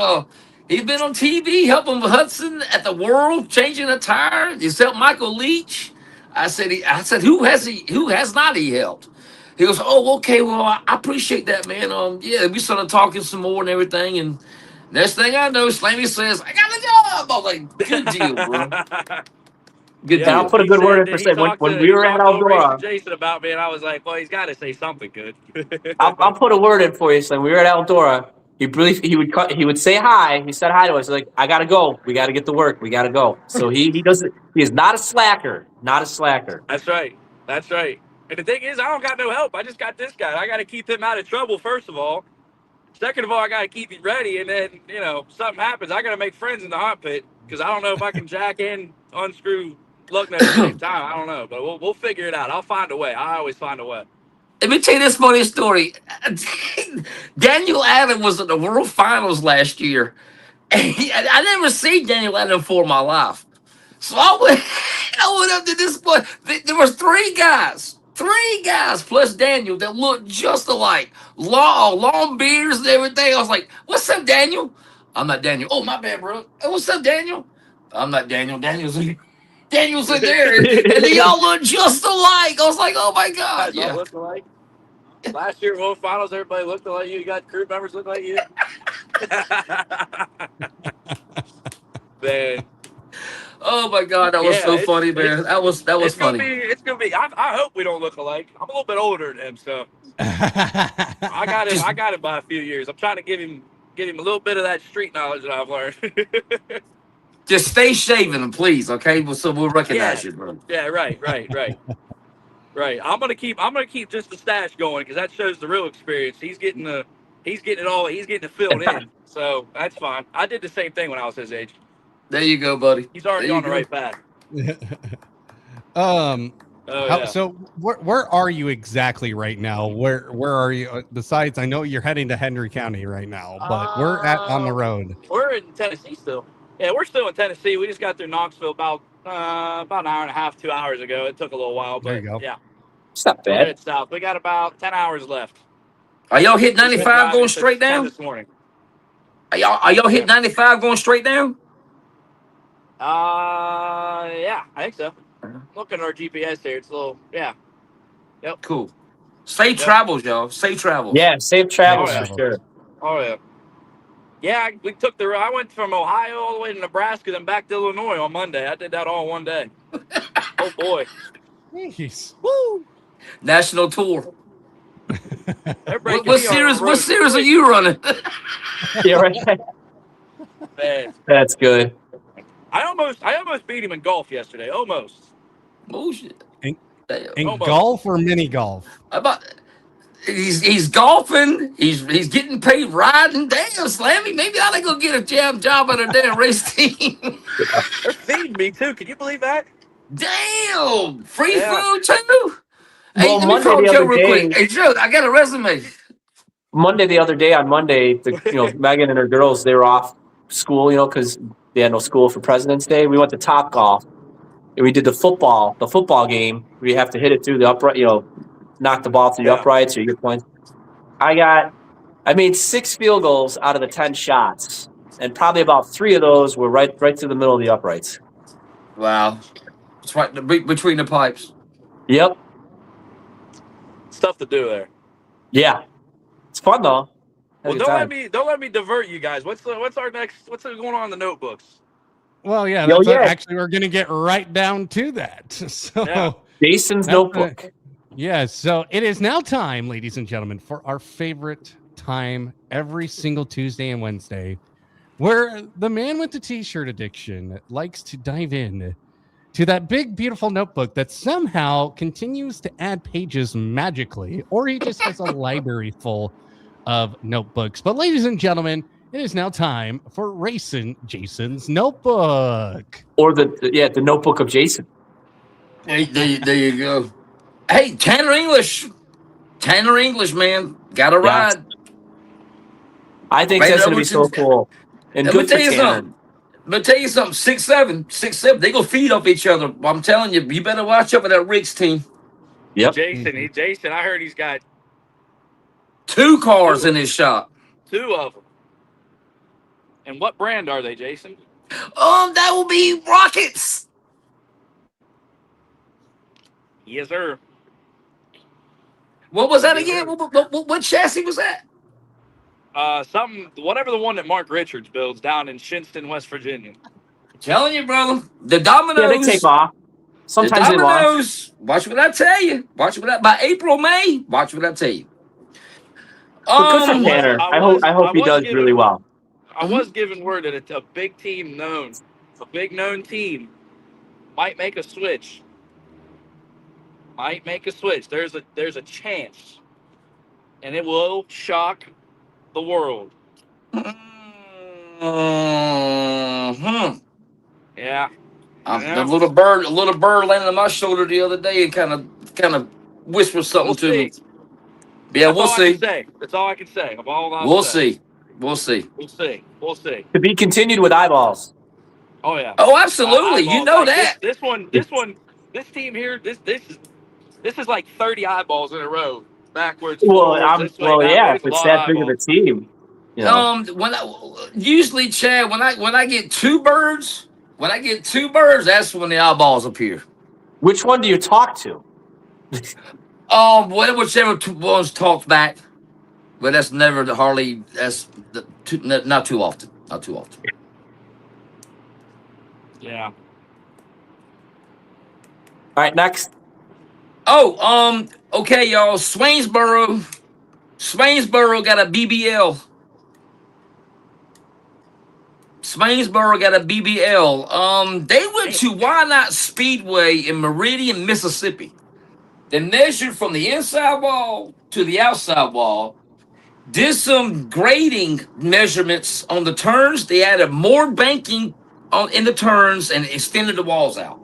he's been on TV helping Hudson at the World, changing a tire. He's helped Michael Leach. I said, who has not he helped? He goes, oh, okay, well, I appreciate that, man. Yeah, we started talking some more and everything, and next thing I know, Slammy says, I got a job. I was like, good deal, bro. Good And yeah. I'll deal. put a He good word said in for that he say talked when to we were at old Racin Eldora. Jason about me, and I was like, well, he's got to say something good. I'll put a word in for you. So when we were at Eldora, he would say hi. He said hi to us. Like, I gotta go. We gotta get to work. We gotta go. So he doesn't. He is not a slacker. Not a slacker. That's right. That's right. And the thing is, I don't got no help. I just got this guy. I got to keep him out of trouble, first of all. Second of all, I got to keep him ready. And then, something happens. I got to make friends in the hot pit because I don't know if I can jack and unscrew Lugner at the same time. I don't know. But we'll figure it out. I'll find a way. I always find a way. Let me tell you this funny story. Daniel Adam was at the World Finals last year. And I never seen Daniel Adam before in my life. So I went up to this boy. There was three guys plus Daniel that looked just alike. Long beards and everything. I was like, what's up, Daniel? I'm not Daniel. Oh, my bad, bro. Hey, what's up, Daniel? I'm not Daniel. Daniel's in there. And they all look just alike. I was like, oh, my God. Guys all Yeah. look alike. Last year, World Finals, everybody looked like you. You got crew members look like you. Man. Oh my God, that was Yeah, so funny, man. That was it's gonna funny. be. It's gonna be. I hope we don't look alike. I'm a little bit older than him, so I got him. Just I got him by a few years. I'm trying to give him a little bit of that street knowledge that I've learned. just stay shaving, please, okay? So we'll recognize Yeah. you, bro. Yeah. Right. Right. I'm gonna keep just the stash going because that shows the real experience. He's getting it all. He's getting it filled in. So that's fine. I did the same thing when I was his age. There you go, buddy. He's There already you on the go. right path. um Oh yeah. so where are you exactly right now? Where are you? Besides, I know you're heading to Henry County right now, but we're at on the road. We're in Tennessee still. Yeah, we're still in Tennessee. We just got through Knoxville about an hour and a half, 2 hours ago. It took a little while, There but you go. yeah, It's not we'll bad. head south. We got about 10 hours left. Are y'all hit We've been 95 going driving straight since 10 down? this morning. Are y'all hit 95 going straight down? Yeah, I think so. Looking at our GPS here, it's a little, yeah. Yep. Cool. Safe Yep. travels, y'all. Safe travels. Yeah, safe travels Oh, for yeah. sure. Oh yeah. Yeah, we took I went from Ohio all the way to Nebraska, then back to Illinois on Monday. I did that all in one day. Oh boy. Jeez. Woo! National tour. They're breaking What me on the series? road What series are quick, you running? Yeah, right. man. That's good. I almost beat him in golf yesterday. Almost. Oh shit! In Almost. golf or mini golf? About he's golfing. He's getting paid riding. Damn, Slammy. Maybe I ought to go get a job on a damn race team. They're feeding me too. Can you believe that? Damn, free Yeah. food too. Hey, Well, let me Monday call the Joe other real quick. day, Hey, Joe, I got a resume. on Monday, Megan and her girls, they were off school, because they had no school for President's Day. We went to Top Golf, and we did the football game where you have to hit it through the upright, knock the ball through the Yeah. uprights or your points. I made 6 field goals out of the 10 shots, and probably about 3 of those were right through the middle of the uprights. Wow, it's right between the pipes. Yep. Stuff to do there. Yeah. It's fun though. Well, don't let me divert you guys. What's going on in the notebooks? Well, yeah, Yo, that's yeah. actually we're going to get right down to that. So, Yeah. Jason's Notebook. So it is now time, ladies and gentlemen, for our favorite time every single Tuesday and Wednesday, where the man with the t-shirt addiction likes to dive in to that big, beautiful notebook that somehow continues to add pages magically, or he just has a library full of notebooks. But ladies and gentlemen, it is now time for Racin Jasons Notebook. Or the Notebook of Jason. There you go. Hey, Tanner English, man, got to Yes. ride. I think Right that's going to over be so cool. And Let me good for tell you Tanner. something. Let me tell you something. 6'7", they gonna feed off each other. I'm telling you, you better watch out for that Riggs team. Yep. Jason, I heard he's got 2 cars in his shop. 2 of them. And what brand are they, Jason? That will be Rockets. Yes, sir. What was that again? What chassis was that? Whatever the one that Mark Richards builds down in Shinston, West Virginia. I'm telling you, brother. The Dominoes. Yeah, they take off. Sometimes the they lost. Dominoes. Watch what I tell you. By April, May. Watch what I tell you. But good for Tanner. I hope he does really well. I was given word that a big team a big known team might make a switch. There's a chance, and it will shock the world. Yeah. A little bird landed on my shoulder the other day and kind of whispered something to me. Yeah, we'll see. That's all I can say. We'll see. We'll see. To be continued with eyeballs. Oh yeah. Oh, absolutely. You know that. This team here. This is like 30 eyeballs in a row, backwards. Forwards, if it's that big of a team. You know. Usually, Chad, when I get 2 birds, that's when the eyeballs appear. Which one do you talk to? Whichever ones talk back, but that's never hardly. Not too often. Not too often. Yeah. All right, next. Oh, okay, y'all. Swainsboro got a BBL. They went to Why Not Speedway in Meridian, Mississippi. They measured from the inside wall to the outside wall. Did some grading measurements on the turns. They added more banking in the turns and extended the walls out.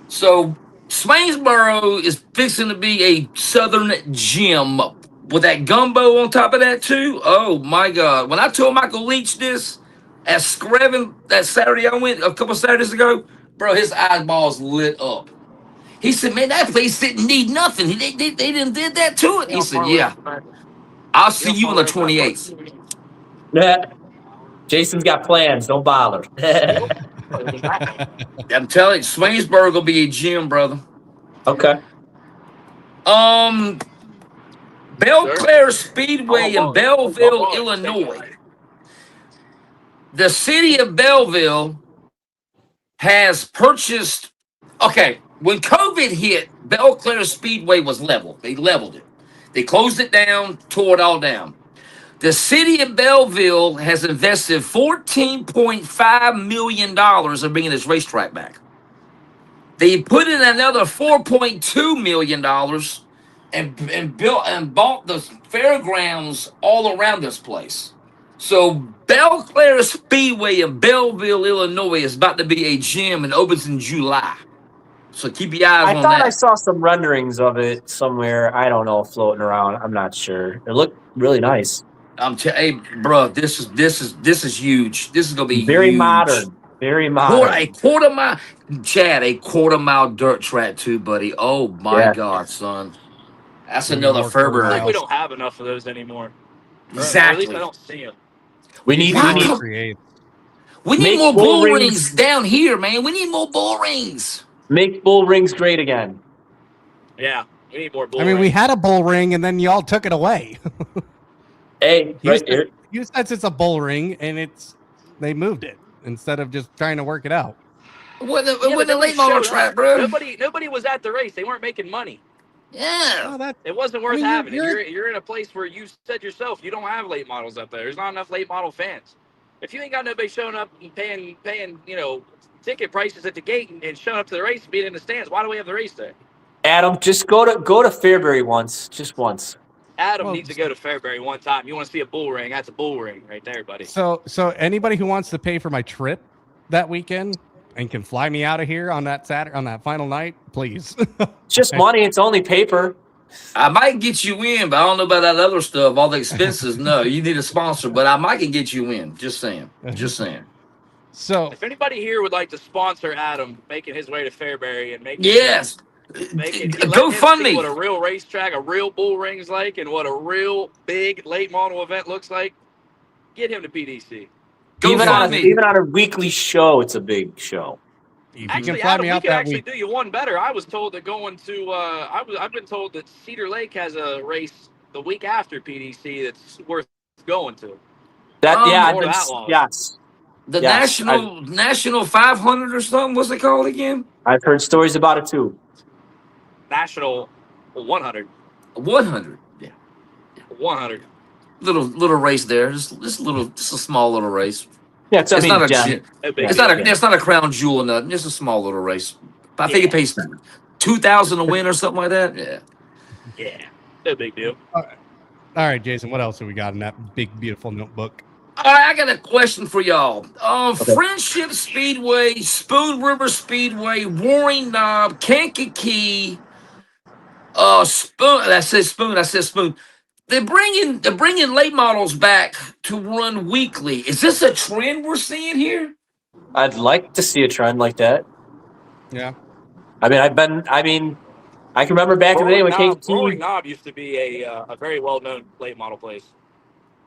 So Swainsboro is fixing to be a southern gym with that gumbo on top of that too. Oh my God! When I told Michael Leach this at Screven that Saturday I went a couple Saturdays ago, bro, his eyeballs lit up. He said, "Man, that place didn't need nothing. They didn't did that to it." He said, "Yeah, I'll see you on the 28th." Yeah. Jason's got plans. Don't bother. I'm telling you, Swainsboro will be a gym, brother. Okay. Belle Claire Speedway in Belleville, Illinois. The city of Belleville has purchased. Okay, when COVID hit, Belle Claire Speedway was leveled. They leveled it. They closed it down, tore it all down. The city of Belleville has invested $14.5 million in bringing this racetrack back. They put in another $4.2 million and built and bought the fairgrounds all around this place. So Belle Claire Speedway in Belleville, Illinois is about to be a gym and opens in July. So keep your eyes on that. I thought I saw some renderings of it somewhere. I don't know, floating around. I'm not sure. It looked really nice. Hey, bro, this is huge. This is gonna be very huge. modern. Very modern. A quarter mile dirt track too, buddy. Oh my God, son. That's another Furber. We don't have enough of those anymore. Exactly. Or at least I don't see them. We need more bull rings down here, man. We need more bull rings. Make bull rings great again. Yeah, we need more bull rings. We had a bull ring and then y'all took it away. Hey, You said it's a bull ring and they moved it. instead of just trying to work it out. When Yeah, but the nobody late model showed track, up. bro. Nobody was at the race. They weren't making money. Yeah. Oh, that It wasn't I worth mean, having. And you're you're in a place where you said yourself you don't have late models up there. There's not enough late model fans. If you ain't got nobody showing up and paying ticket prices at the gate and showing up to the race and being in the stands, why do we have the race there? Adam, just go to Fairbury once, just once. Adam well. needs to go to Fairbury one time. You want to see a bull ring? That's a bull ring right there, buddy. So anybody who wants to pay for my trip that weekend and can fly me out of here on that Saturday on that final night, please. It's just money. It's only paper. I might get you in, but I don't know about that other stuff. All the expenses. No, you need a sponsor, but I might can get you in. Just saying. Just saying. So If anybody here would like to sponsor Adam making his way to Fairbury and Yes. let him see what a GoFundMe. real racetrack, a real bull ring's like, and what a real big late model event looks like, get him to PDC. Even GoFundMe. on a weekly show, it's a big show. if you can Actually, fly Adam, me we out could that actually week, do you one better. I was told that going to I've been told that Cedar Lake has a race the week after PDC that's worth going to. That yeah, Lord of Outlaws. yes. The Yes, National 500 or something. What's it called again? I've heard stories about it too. National 100. 100. Yeah. 100. Little race there. Just a small little race. Yeah, it's, I It's mean, not a gem. No big it's deal. not a it's not a crown jewel or nothing. Just a small little race. I think it pays 2,000 a win or something like that. Yeah. Yeah. No big deal. all right, Jason, what else have we got in that big beautiful notebook? All right, I got a question for y'all. Friendship Speedway, Spoon River Speedway, Warring Knob, Kankakee, Spoon. I said Spoon. They're bringing late models back to run weekly. Is this a trend we're seeing here? I'd like to see a trend like that. Yeah. I mean, I can remember back in the day when Roaring KT. Knob used to be a very well known late model place.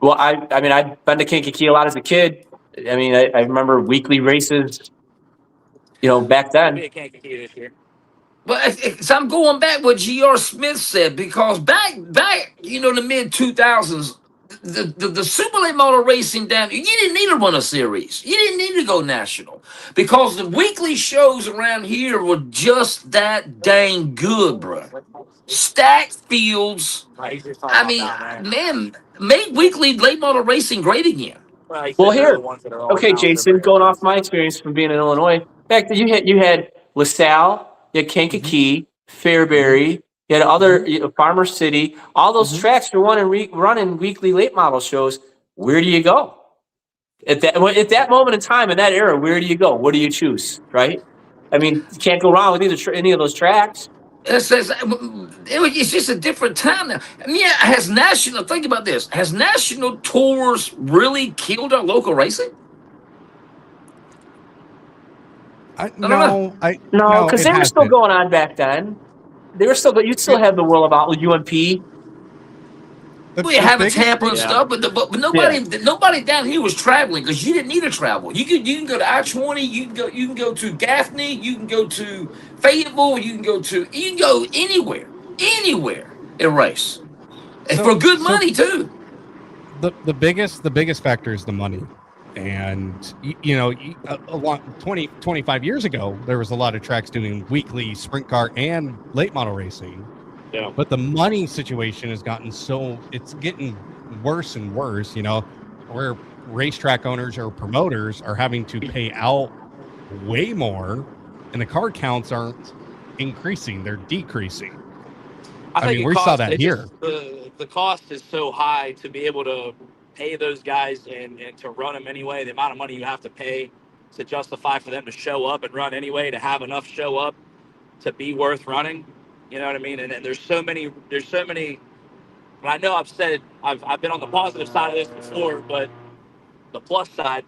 Well, I mean, I've been to Kankakee a lot as a kid. I mean, I remember weekly races. Back I'll be then. at Kankakee this year. Well, so I'm going back what G.R. Smith said because back the mid 2000s, the super late model racing down, you didn't need to run a series. You didn't need to go national because the weekly shows around here were just that dang good, bro. Stacked fields. I mean, man, make weekly late model racing great again. Well, here, okay, Jason, going off my experience from being in Illinois, back then you had LaSalle, you had Kankakee, Fairbury, you had other Farmer City, all those tracks were running weekly late model shows. Where do you go at that moment in time in that era? Where do you go? What do you choose? Right? I mean, you can't go wrong with any of those tracks. It's just a different time now. I mean, think about this. Has national tours really killed our local racing? No, No, because they were still going on back then. They were still, but you'd still have the World of Outlaw UMP. We have Tampa and stuff, but nobody down here was traveling because you didn't need to travel. You can go to I-20, you can go to Gaffney, you can go to Fayetteville, you can go anywhere and race, and for good money too. The biggest factor is the money. And a lot 25 years ago there was a lot of tracks doing weekly sprint car and late model racing. Yeah. But the money situation has gotten it's getting worse and worse, where racetrack owners or promoters are having to pay out way more and the car counts aren't increasing, they're decreasing. I mean, we saw that here. The cost is so high to be able to pay those guys and to run them anyway. The amount of money you have to pay to justify for them to show up and run anyway, to have enough show up to be worth running. You know what I mean? And there's so many. And I know I've been on the positive side of this before, but the plus side,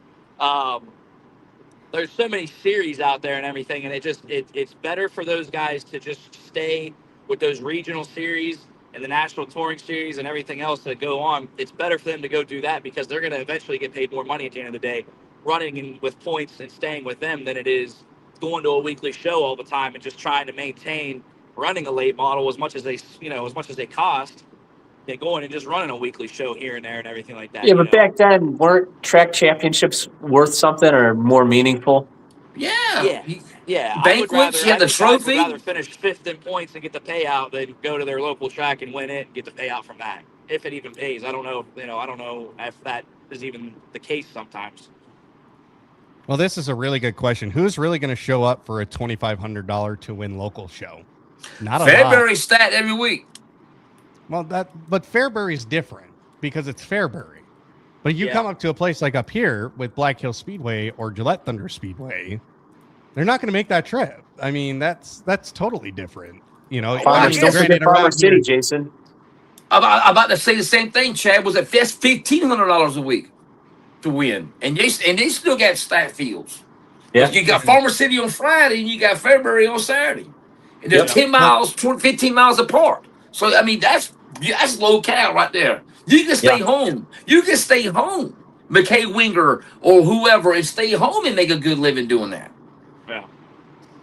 there's so many series out there and everything, and it's better for those guys to just stay with those regional series and the national touring series and everything else that go on. It's better for them to go do that because they're going to eventually get paid more money at the end of the day running with points and staying with them than it is going to a weekly show all the time and just trying to maintain running a late model as much as they cost. than going and just running a weekly show here and there and everything like that. Yeah, but back then, weren't track championships worth something or more meaningful? Yeah. Yeah, yeah. Banquets, you I had the think guys would trophy. rather finish fifth in points and get the payout than go to their local track and win it and get the payout from that, if it even pays. I don't know. I don't know if that is even the case sometimes. Well, this is a really good question. Who's really going to show up for a $2,500 to win local show? Not a lot. Fairbury stat every week. Well, but Fairbury's different because it's Fairbury. But you Yeah. come up to a place like up here with Black Hill Speedway or Gillette Thunder Speedway, they're not going to make that trip. I mean, that's totally different. You know, Farmers, don't forget Farmer City, Jason. I'm about to say the same thing, Chad. Was it $1,500 a week to win, and they still got stat fields. Yeah. You got Farmer City on Friday, and you got Fairbury on Saturday, and they're 10 miles, 15 miles apart. So I mean, that's locale right there. You can stay home. You can stay home, McKay Winger or whoever, and stay home and make a good living doing that. Yeah.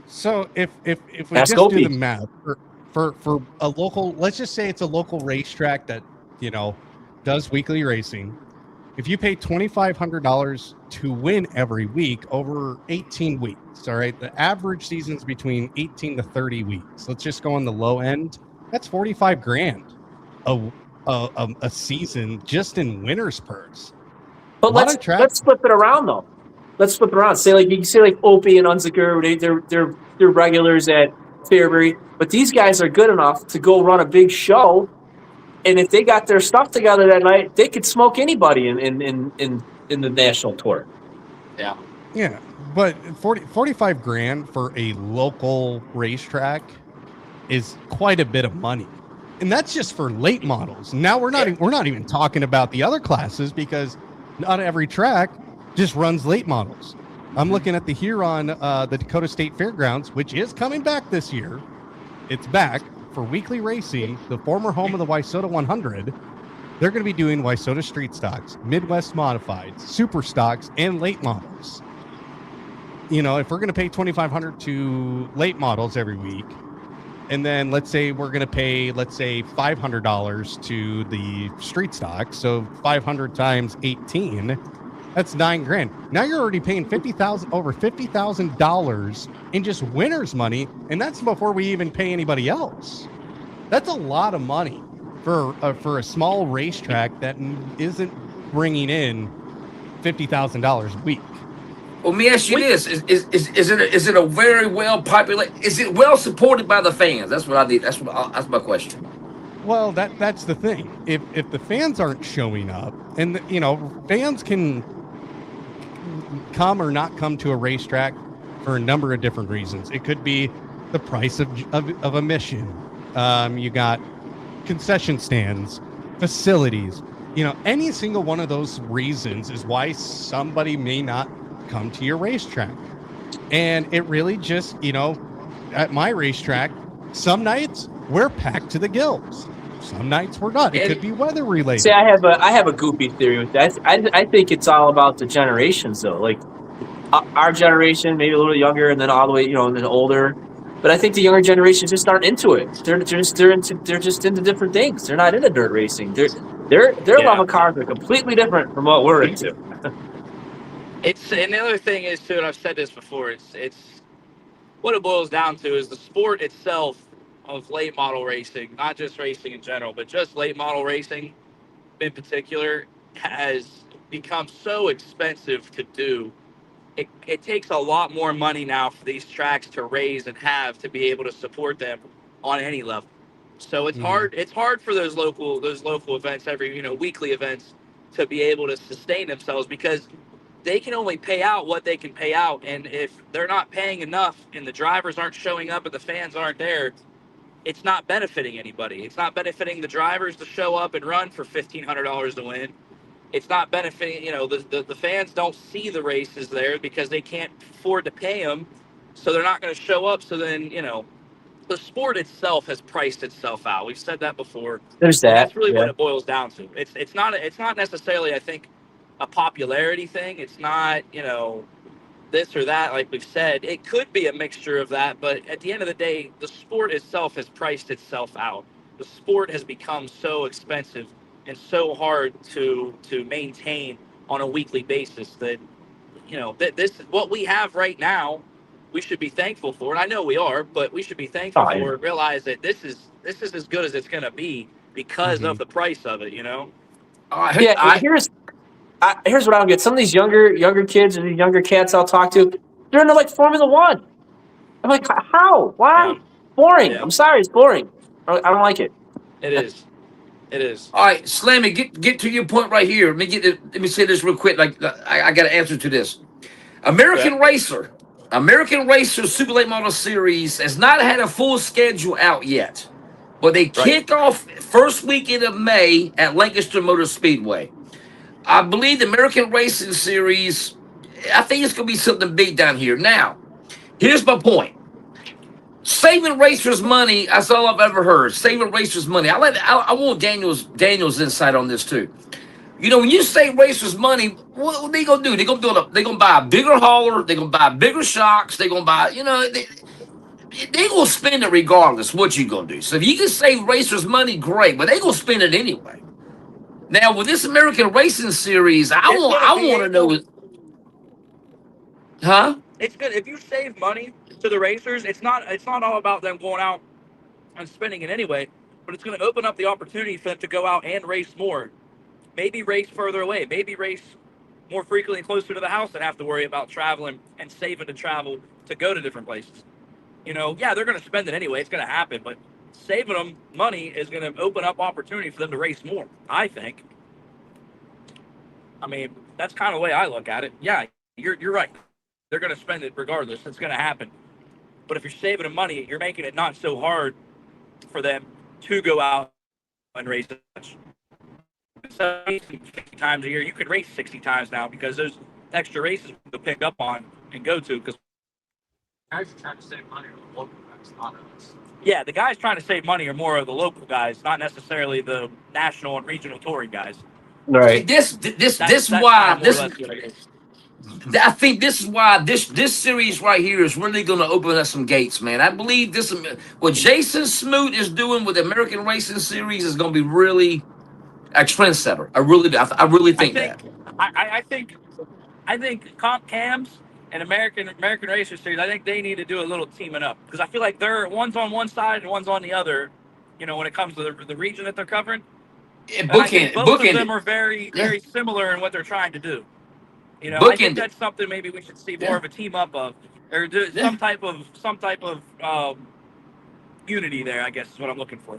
So if we Ask just Opie. do the math for a local, let's just say it's a local racetrack that does weekly racing. If you pay $2,500 to win every week over 18 weeks, all right, the average season's between 18 to 30 weeks. Let's just go on the low end. That's 45 grand a season just in winner's purse. But let's flip it around though. Let's flip it around. Say like you can say like Opie and Unziger, they're regulars at Fairbury, but these guys are good enough to go run a big show. And if they got their stuff together that night, they could smoke anybody in the national tour. Yeah. Yeah, but 45 grand for a local racetrack is quite a bit of money. And that's just for late models. Now we're not even talking about the other classes because not every track just runs late models. I'm looking at the Huron, the Dakota State Fairgrounds, which is coming back this year. It's back for weekly racing, the former home of the Wayzata 100. They're going to be doing Wayzata Street Stocks, Midwest Modifieds, Super Stocks, and late models. You know, if we're going to pay $2,500 to late models every week, and then let's say we're going to pay, $500 to the street stock. So 500 times 18, that's $9,000. Now you're already paying over $50,000 in just winners money. And that's before we even pay anybody else. That's a lot of money for a small racetrack that isn't bringing in $50,000 a week. Well, let me ask you this: is it a very well populated? Is it well supported by the fans? That's what I need. That's my question. Well, that's the thing. If the fans aren't showing up, and fans can come or not come to a racetrack for a number of different reasons. It could be the price of admission. You got concession stands, facilities. Any single one of those reasons is why somebody may not come to your racetrack. And it really just, at my racetrack, some nights we're packed to the gills. Some nights we're not. It could be weather related. See, I have a goofy theory with that. I think it's all about the generations though. Like our generation, maybe a little younger, and then all the way, and then older. But I think the younger generations just aren't into it. They're just into different things. They're not into dirt racing. Their love of cars are completely different from what we're into. And the other thing is too, and I've said this before, it's what it boils down to is the sport itself of late model racing, not just racing in general, but just late model racing in particular, has become so expensive to do. It takes a lot more money now for these tracks to raise and have to be able to support them on any level. So it's hard. It's hard for those local events, weekly events, to be able to sustain themselves because they can only pay out what they can pay out. And if they're not paying enough and the drivers aren't showing up and the fans aren't there, it's not benefiting anybody. It's not benefiting the drivers to show up and run for $1,500 to win. It's not benefiting, the fans don't see the races there because they can't afford to pay them. So they're not going to show up. So then, the sport itself has priced itself out. We've said that before. There's that. And that's really what it boils down to. It's not necessarily, I think, a popularity thing. It's not, this or that, like we've said. It could be a mixture of that, but at the end of the day, the sport itself has priced itself out. the sport has become so expensive and so hard to maintain on a weekly basis that this what we have right now we should be thankful for, and I know we are, but we should be thankful Oh, yeah. for it, realize that this is as good as it's going to be because of the price of it. Yeah, here's what I don't get. Some of these younger kids and these younger cats I'll talk to, they're into like Formula One. I'm like, how? Why? Yeah. Boring. Yeah. I'm sorry, it's boring. I don't like it. It is. It is. All right, Slammy, get to your point right here. Let me say this real quick. Like I got an answer to this. American Racer Super Late Model Series has not had a full schedule out yet, but they kick off first weekend of May at Lancaster Motor Speedway. I believe the American Racing Series, I think it's going to be something big down here. Now, here's my point. Saving racers money, that's all I've ever heard. Saving racers money. I want Daniel's insight on this too. When you save racers money, what are they gonna do? They're gonna buy a bigger hauler, they're gonna buy bigger shocks, they're gonna buy, they're gonna spend it regardless what you gonna do. So if you can save racers money, great, but they're gonna spend it anyway. Now with this American Racing Series, I want to know. Huh? It's good if you save money to the racers. It's not all about them going out and spending it anyway, but it's going to open up the opportunity for them to go out and race more. Maybe race further away. Maybe race more frequently closer to the house and have to worry about traveling and saving to travel to go to different places. Yeah, they're going to spend it anyway. It's going to happen, but saving them money is going to open up opportunity for them to race more, I think. I mean, that's kind of the way I look at it. Yeah, you're right. They're going to spend it regardless. It's going to happen. But if you're saving them money, you're making it not so hard for them to go out and race much. So 50 times a year, you could race 60 times now because those extra races to pick up on and go to. Because guys are trying to save money on the local guys, not us. Yeah, the guys trying to save money are more of the local guys, not necessarily the national and regional touring guys. Right. I think this is why this series right here is really going to open up some gates, man. I believe what Jason Smoot is doing with the American Racing Series is going to be really a trendsetter. I really think that. I think Comp Cams and American Racing Series, I think they need to do a little teaming up because I feel like one's on one side and one's on the other. When it comes to the region that they're covering, both of them are very very similar in what they're trying to do. I think that's something maybe we should see more of a team up of, or do some type of unity there. I guess is what I'm looking for.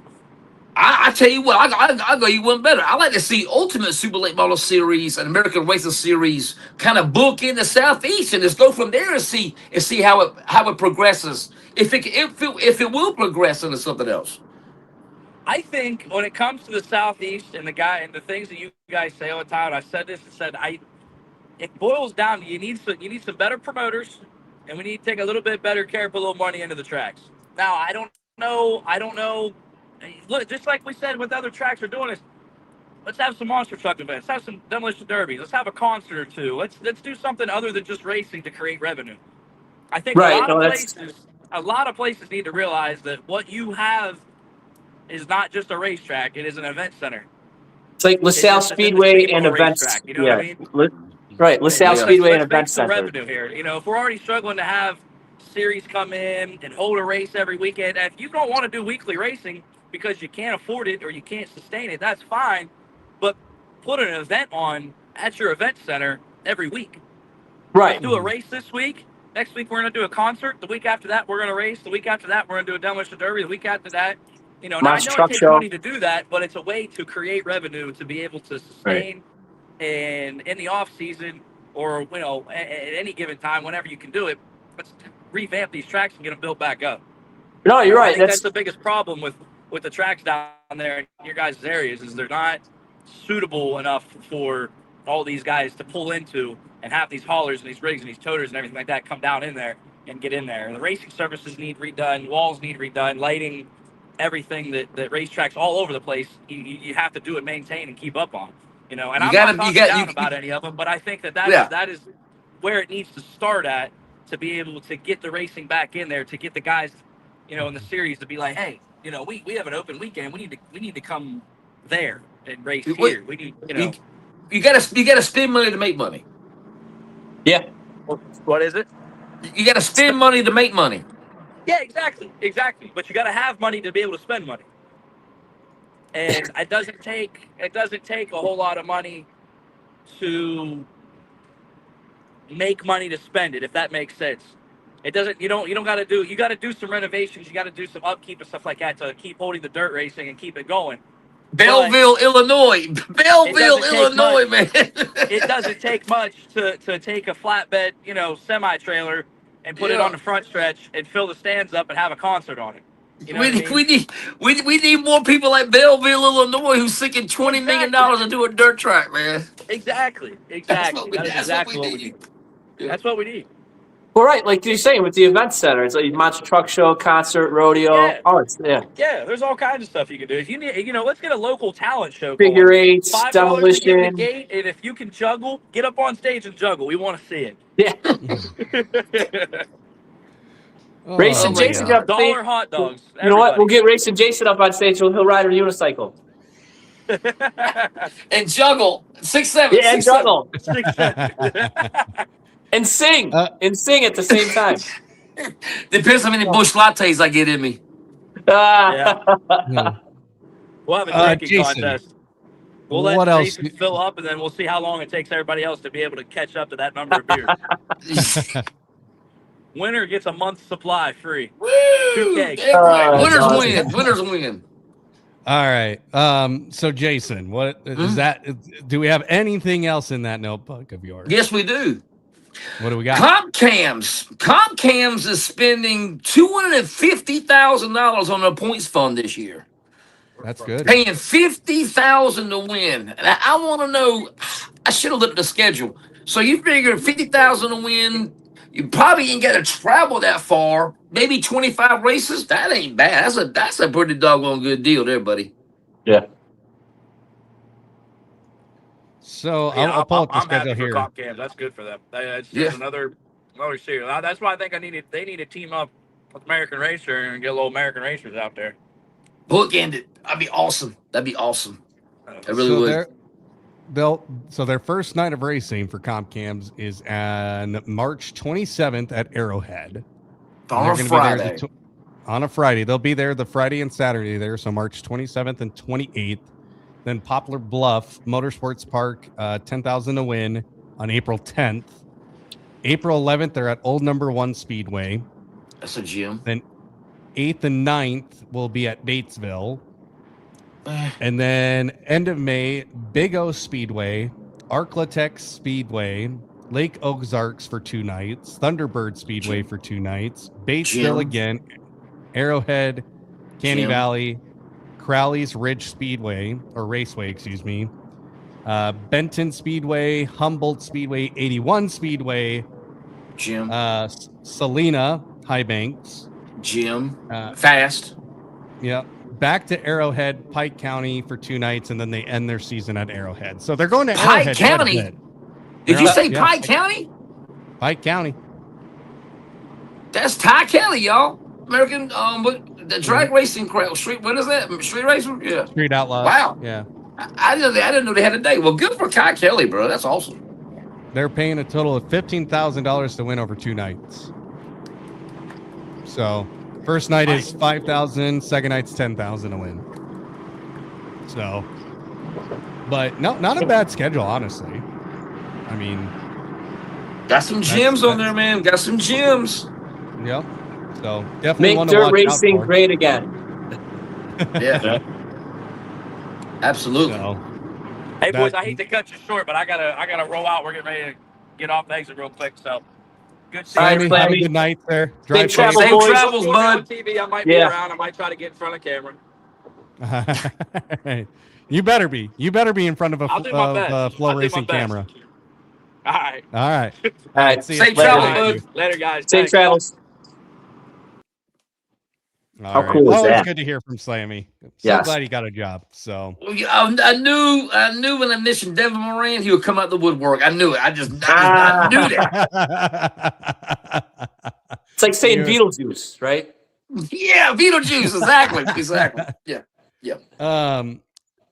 I tell you what, I'll go you one better. I like to see Ultimate Super Late Model Series and American Racing Series kind of book in the Southeast and just go from there and see how it progresses. If it will progress into something else. I think when it comes to the Southeast and the things that you guys say all the time, I've said this and said it boils down to you need some better promoters, and we need to take a little bit better care, put a little money into the tracks. Now I don't know. Look, just like we said with other tracks are doing this. Let's have some monster truck events. Let's have some demolition derbies. Let's have a concert or two. Let's do something other than just racing to create revenue. I think a lot of places need to realize that what you have is not just a racetrack; it is an event center. It's like LaSalle Speedway and events. Racetrack, you know what I mean? Right, LaSalle Speedway and event center. center. Revenue here. If we're already struggling to have series come in and hold a race every weekend, if you don't want to do weekly racing because you can't afford it or you can't sustain it, that's fine. But put an event on at your event center every week. Right. Let's do a race this week. Next week we're going to do a concert. The week after that we're going to race. The week after that we're going to do a demolition derby. The week after that, now I know it takes money to do that, but it's a way to create revenue to be able to sustain and in the off season or at any given time whenever you can do it. Let's revamp these tracks and get them built back up. No, you're right. I think that's the biggest problem with the tracks down there in your guys' areas is they're not suitable enough for all these guys to pull into and have these haulers and these rigs and these toters and everything like that come down in there and get in there. And the racing surfaces need redone, walls need redone, lighting, everything that racetracks all over the place, you have to do and maintain and keep up on. And I'm not talking down about any of them, but I think that is where it needs to start at to be able to get the racing back in there, to get the guys, in the series to be like, hey, we have an open weekend. We need to come there and race Wait, here. We need, you gotta spend money to make money. Yeah. what is it? You gotta spend money to make money. Yeah, exactly. But you got to have money to be able to spend money. And it doesn't take a whole lot of money to make money to spend it, if that makes sense. It doesn't. You don't got to do. You got to do some renovations. You got to do some upkeep and stuff like that to keep holding the dirt racing and keep it going. Belleville, Illinois, Illinois, man. It doesn't take much to take a flatbed, semi trailer and put it on the front stretch and fill the stands up and have a concert on it. You know we need more people like Belleville, Illinois, who's sinking $20 million to do a dirt track, man. Exactly. That's exactly what we need. Yeah. That's what we need. Well, right, like you're saying with the event center, it's like monster truck show, concert, rodeo. Yeah. Oh, Yeah, there's all kinds of stuff you can do. If you need, let's get a local talent show. Figure eights, $5 demolition. to get in the gate, and if you can juggle, get up on stage and juggle. We want to see it. Yeah. Racin Jason got $1 hot dogs. You know what? We'll get Racin Jason up on stage. He'll ride a unicycle and juggle 6'7". Yeah, and juggle 6'7". and sing at the same time. Depends how many bush lattes I get in me. Yeah. We'll have a drinking contest. We'll let Jason fill up, and then we'll see how long it takes everybody else to be able to catch up to that number of beers. Winner gets a month's supply free. Woo! 2 kegs. Winners win. All right. So Jason, what is that? Do we have anything else in that notebook of yours? Yes, we do. What do we got? Comcams is spending $250,000 on their points fund this year. That's good. Paying $50,000 to win. And I want to know. I should have looked at the schedule. So you figure $50,000 to win. You probably ain't got to travel that far. Maybe 25 races. That ain't bad. That's a pretty doggone good deal there, buddy. Yeah. So I'll pull up the schedule here. Comcams. That's good for them. That's just another series. That's why I think they need to team up with American Racer and get a little American Racers out there. Bookend it. That'd be awesome. I really would. So their first night of racing for Comcams is on March 27th at Arrowhead. On a Friday. On a Friday. They'll be there the Friday and Saturday there, so March 27th and 28th. Then Poplar Bluff Motorsports Park, 10,000 to win on April 10th. April 11th, they're at Old Number 1 Speedway. That's a gym. Then 8th and 9th will be at Batesville. And then end of May, Big O Speedway, Arklatex Speedway, Lake Ozarks for 2 nights, Thunderbird Speedway for 2 nights, Batesville again, Arrowhead, Canny Valley, Crowley's Ridge Speedway, or Raceway, excuse me, Benton Speedway, Humboldt Speedway, 81 Speedway, Salina, High Banks, Fast. Yeah. Back to Arrowhead, Pike County for 2 nights, and then they end their season at Arrowhead. So they're going to Arrowhead. Pike County? Did you say Pike County? Pike County. That's Ty Kelly, y'all. American, the drag racing crowd. What is that? Street racing? Yeah. Street Outlaws. Wow. Yeah. I didn't know they had a day. Well, good for Ty Kelly, bro. That's awesome. They're paying a total of $15,000 to win over 2 nights. So first night is $5,000. Second night's $10,000 to win. So, but no, not a bad schedule, honestly. I mean, got some gems on there, man. Got some gems. Yep. So definitely make dirt racing great again. Yeah. Absolutely. So, hey boys, I hate to cut you short, but I gotta roll out. We're getting ready to get off the exit real quick. So good seeing you. Have a good night there. Drive safe. Safe travels, bud. On TV, I might be around. I might try to get in front of camera. You better be. You better be in front of a flow racing best. camera. All right. All right. All right. See Safe travels, bud. Later, guys. Safe travels. How cool is Always that? good to hear from Slammy. Yes. Glad he got a job. So I knew when I mentioned Devin Moran, he would come out the woodwork. I knew it. I knew that. It's like saying Beetlejuice, right? Yeah, Beetlejuice. Exactly. Yeah.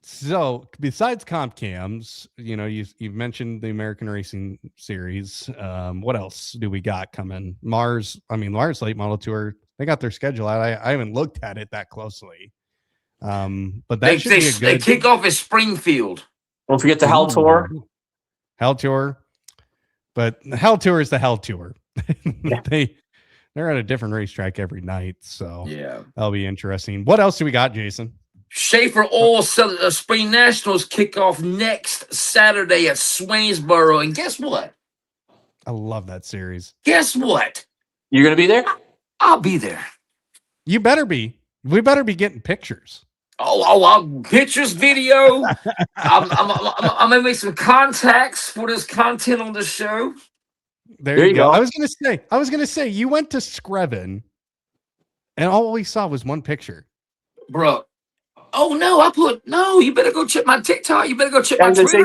So besides comp cams, you've mentioned the American Racing Series. What else do we got coming? Mars Late Model Tour. They got their schedule out. I haven't looked at it that closely. But that should be a They good kick off at Springfield. Don't forget the Hell Tour. Hell Tour. But the Hell Tour is the Hell Tour. Yeah. They're at a different racetrack every night. So Yeah. that'll be interesting. What else do we got, Jason? Schaefer Oil Spring Nationals kick off next Saturday at Swainsboro. And guess what? I love that series. Guess what? You're going to be there? I'll be there. You better be. We better be getting pictures. Pictures, video. I'm gonna make some contacts for this content on the show. There you go. I was gonna say you went to Screven, and all we saw was one picture, bro. Oh no! You better go check my TikTok. You better go check my Twitter.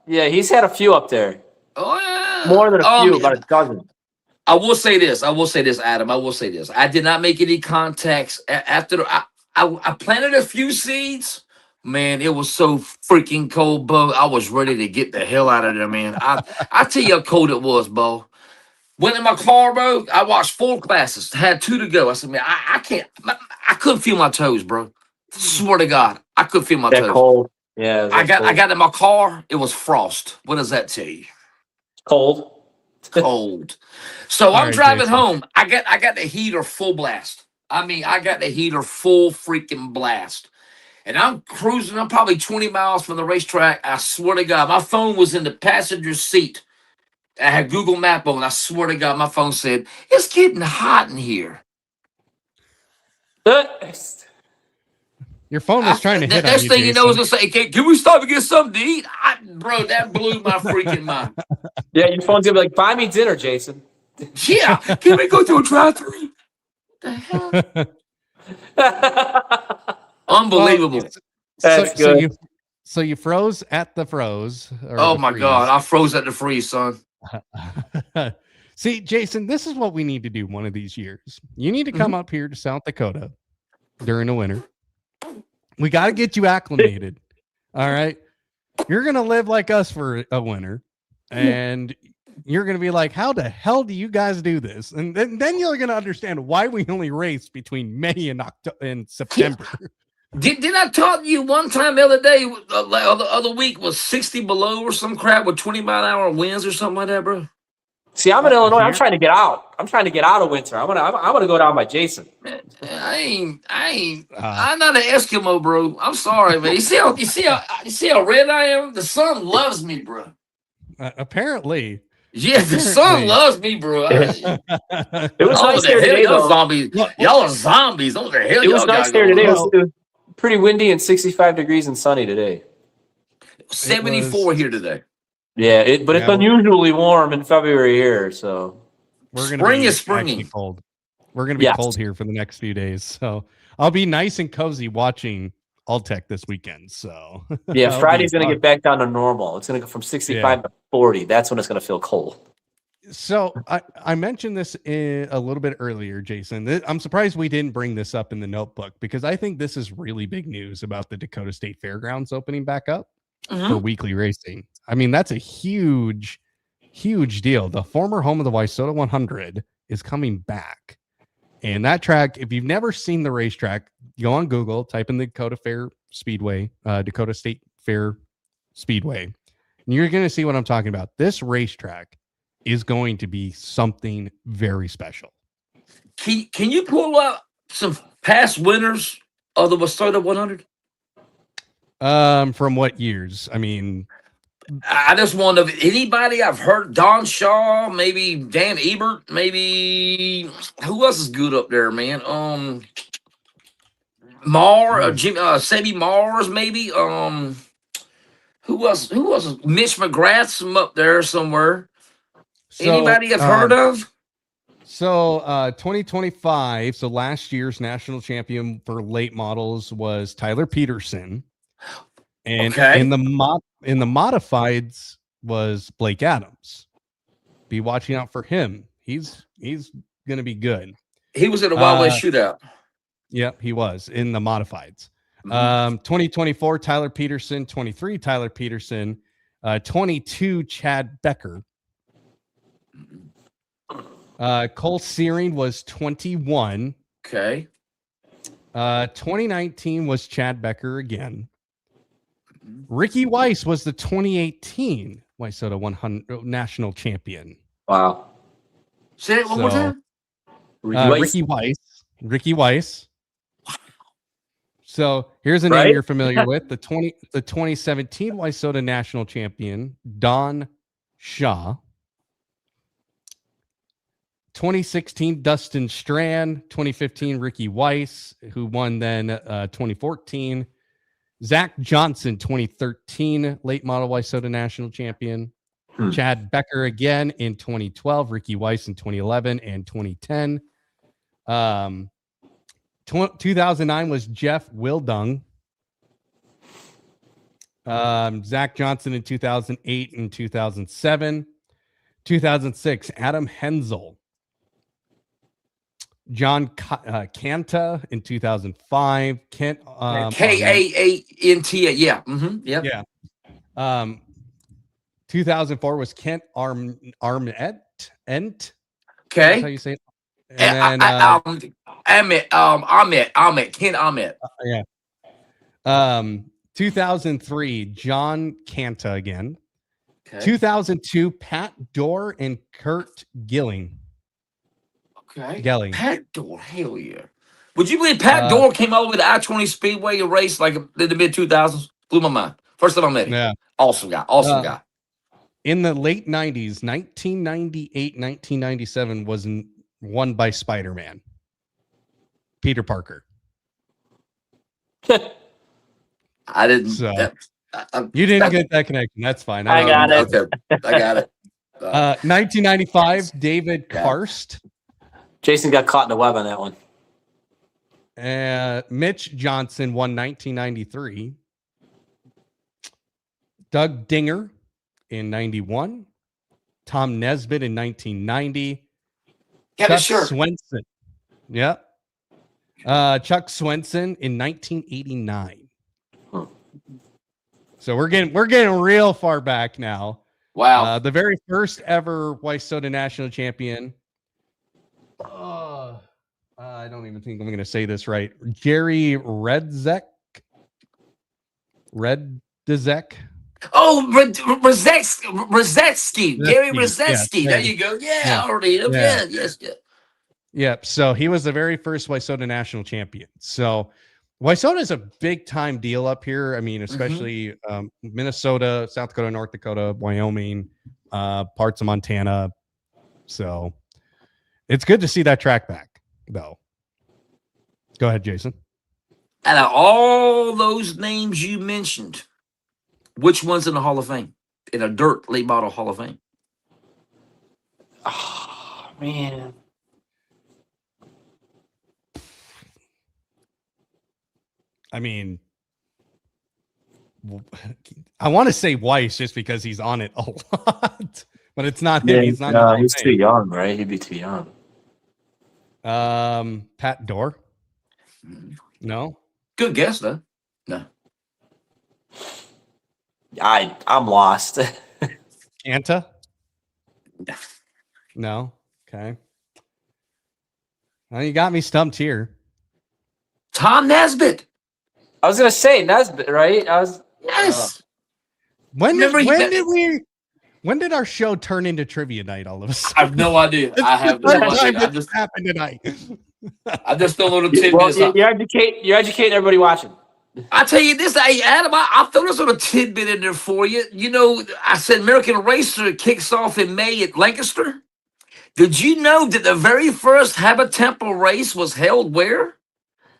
He's had a few up there. Oh yeah, more than a few, about a dozen. I will say this, Adam. I will say this. I did not make any contacts after I planted a few seeds. Man, it was so freaking cold, Bo. I was ready to get the hell out of there, man. I tell you how cold it was, Bo. Went in my car, bro. I watched 4 classes. Had 2 to go. I said, man, I can't. I couldn't feel my toes, bro. Swear to God, I couldn't feel my toes. Cold. Yeah. I got in my car. It was frost. What does that tell you? Cold. So I'm driving home. I got the heater full blast. I got the heater full freaking blast. And I'm cruising. I'm probably 20 miles from the racetrack. I swear to God, my phone was in the passenger seat. I had Google Map on. I swear to God, my phone said, it's getting hot in here. Your phone was trying to hit on you, next thing you know, Jason. was going to say, can we stop and get something to eat? Bro, that blew my freaking mind. Yeah, your phone's going to be like, buy me dinner, Jason. Yeah, can we go to a drive-thru? The hell? Unbelievable. That's good. So you froze at the froze. Oh my God, I froze at the freeze, son. See, Jason, this is what we need to do one of these years. You need to come up here to South Dakota during the winter. We got to get you acclimated. All right. You're going to live like us for a winter, and you're going to be like, how the hell do you guys do this? And then you're going to understand why we only race between May and September. Did I talk to you one time the other day, the other week was 60 below or some crap with 20-mile-an-hour winds or something like that, bro? See, I'm in Illinois. I'm trying to get out. I'm trying to get out of winter. I'm gonna go down by Jason. I'm not an Eskimo, bro. I'm sorry, man. You see how red I am? The sun loves me, bro. Apparently. Yeah, the sun loves me, bro. It was nice there today, though. Zombies. Y'all are zombies. What the hell? It was nice there today. It was pretty windy and 65 degrees and sunny today. 74 here today. Yeah, but it's unusually warm in February here, so spring is springing. Cold. We're gonna be cold here for the next few days, so I'll be nice and cozy watching Alltech this weekend. So yeah, Friday's gonna get back down to normal. It's gonna go from 65 to 40. That's when it's gonna feel cold. So I mentioned this a little bit earlier, Jason. I'm surprised we didn't bring this up in the notebook because I think this is really big news about the Dakota State Fairgrounds opening back up for weekly racing. I mean, that's a huge deal. The former home of the Wayzata 100 is coming back. And that track, if you've never seen the racetrack, go on Google, type in the Dakota State Fair Speedway, and you're going to see what I'm talking about. This racetrack is going to be something very special. Can you pull up some past winners of the Wayzata 100? From what years? I mean, I just want to. Anybody I've heard? Don Shaw, maybe Dan Ebert, maybe who else is good up there, man? Sebi Mars, maybe. Who else? Mitch McGrath's from up there somewhere. Anybody I've heard of? So 2025. So last year's national champion for late models was Tyler Peterson. And in the modifieds was Blake Adams. Be watching out for him. He's going to be good. He was in the Wild West Shootout. Yep, he was in the modifieds. Mhm. 2024, Tyler Peterson. 23, Tyler Peterson. 22, Chad Becker. Cole Searing was 21. Okay. 2019 was Chad Becker again. Ricky Weiss was the 2018 Wayzata 100 national champion. Wow. Say it one more time. Ricky Weiss. So here's a name Right? you're familiar with: the 2017 Wayzata national champion Don Shaw. 2016 Dustin Strand. 2015 Ricky Weiss, who won then 2014. Zach Johnson, 2013 late model Wayzata national champion. Chad Becker again in 2012. Ricky Weiss in 2011 and 2010. 2009 was Jeff Wildung. Zach Johnson in 2008 and 2007. 2006, Adam Hensel. John Kanta in 2005. Kent K-A-A-N-T. Yeah. Mm-hmm. Yep. Yeah. 2004 was Kent Armett. Ent. Okay. That's how you say it. And then Ahmet. Ken Ahmet. yeah. 2003, John Kanta again. Okay. 2002, Pat Dorr and Kurt Gilling. Okay. Gelling. Pat Dorr, hell yeah. Would you believe Pat Dorr came all the way to I-20 Speedway and raced like in the mid-2000s? Blew my mind. First time I met him. Yeah. Awesome guy. Awesome guy. In the late 90s, 1998, 1997 was won by Spider-Man. Peter Parker. I didn't. So, you didn't get that connection. That's fine. I got it. Okay. I got it. 1995, David Karst. Jason got caught in the web on that one. Mitch Johnson won 1993. Doug Dinger in 91. Tom Nesbitt in 1990. Chuck Swenson. Yep. Chuck Swenson in 1989. So we're getting real far back now. Wow. The very first ever Wayzata national champion. I don't even think I'm going to say this right. Jerry Redzek. Oh, Rosetsky. Gary Rosetsky. Yeah, there you go. Yeah, I already know. Yeah. Yes. Yeah. Yep. So he was the very first Wayzata national champion. So Wayzata is a big time deal up here. I mean, especially Minnesota, South Dakota, North Dakota, Wyoming, parts of Montana. So it's good to see that track back, though. Go ahead, Jason. Out of all those names you mentioned, which one's in the Hall of Fame? In a dirt late model Hall of Fame? Oh, man. I mean, I want to say Weiss just because he's on it a lot, but it's not him. Yeah, he's not. He's too young, right? He'd be too young. Pat Dorr. No. Good guess, though. No. I'm lost. Anta? No. Okay. Well, you got me stumped here. Tom Nesbitt. I was gonna say Nesbitt, right? Yes. When did our show turn into trivia night all of a sudden? I have no idea. I have no idea. This happened tonight. I just throw a little tidbits. Well, you're educating everybody watching. I tell you this, hey, Adam, I'll throw this little tidbit in there for you. You know, I said American Racer kicks off in May at Lancaster. Did you know that the very first Habit Temple race was held where?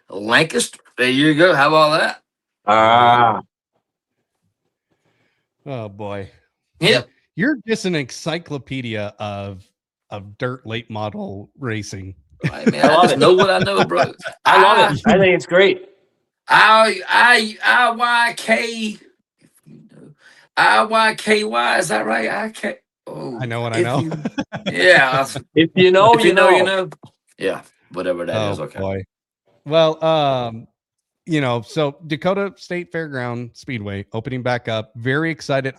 Lancaster. There you go. How about that? Oh boy. Yep. You're just an encyclopedia of dirt late model racing. Right, man, I just know what I know, bro. I love it. I think it's great. IYKY. Is that right? I know what I know. Yeah. If you know, you know. Yeah. whatever that is. Okay. Boy. Well, so Dakota State Fairground Speedway opening back up. Very excited.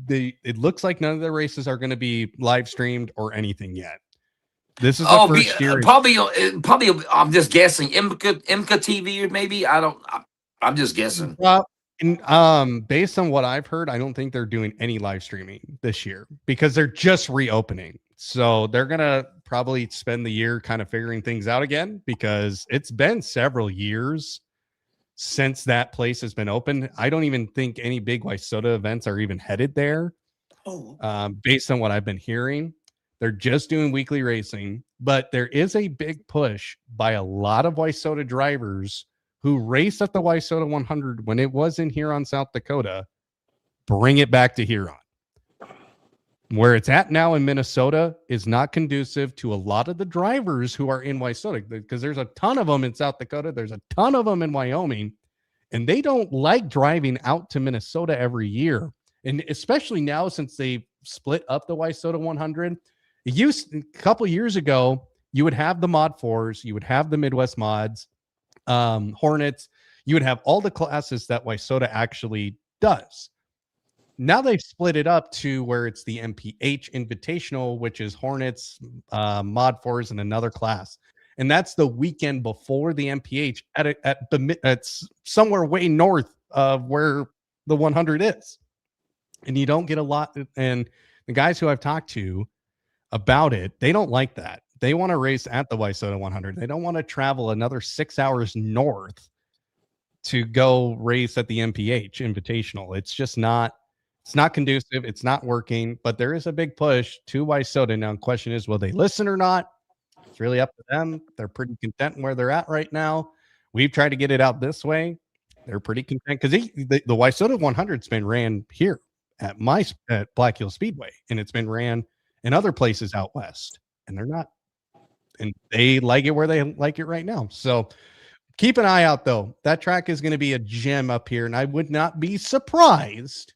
It looks like none of the races are going to be live streamed or anything yet. This is the first year. Probably. I'm just guessing. Imca TV, maybe. I'm just guessing. Based on what I've heard, I don't think they're doing any live streaming this year because they're just reopening. So they're gonna probably spend the year kind of figuring things out again because it's been several years since that place has been open. I don't even think any big Wayzata events are even headed there. Based on what I've been hearing, they're just doing weekly racing, but there is a big push by a lot of Wayzata drivers who raced at the Wayzata 100 when it was in Huron, South Dakota, bring it back to Huron. Where it's at now in Minnesota is not conducive to a lot of the drivers who are in Wayzata, because there's a ton of them in South Dakota. There's a ton of them in Wyoming, and they don't like driving out to Minnesota every year. And especially now, since they split up the Wayzata 100, a couple years ago, you would have the Mod 4s, you would have the Midwest Mods, Hornets, you would have all the classes that Wayzata actually does. Now they've split it up to where it's the MPH Invitational, which is Hornets, Mod 4s, and another class. And that's the weekend before the MPH at somewhere way north of where the 100 is. And you don't get a lot. And the guys who I've talked to about it, they don't like that. They want to race at the Wayzata 100. They don't want to travel another 6 hours north to go race at the MPH Invitational. It's just not conducive. It's not working, but there is a big push to Wayzata. Now, the question is, will they listen or not? It's really up to them. They're pretty content where they're at right now. We've tried to get it out this way. They're pretty content because the Wayzata 100's been ran here at Black Hill Speedway, and it's been ran in other places out west, and they're not. And they like it where they like it right now. So keep an eye out, though. That track is going to be a gem up here, and I would not be surprised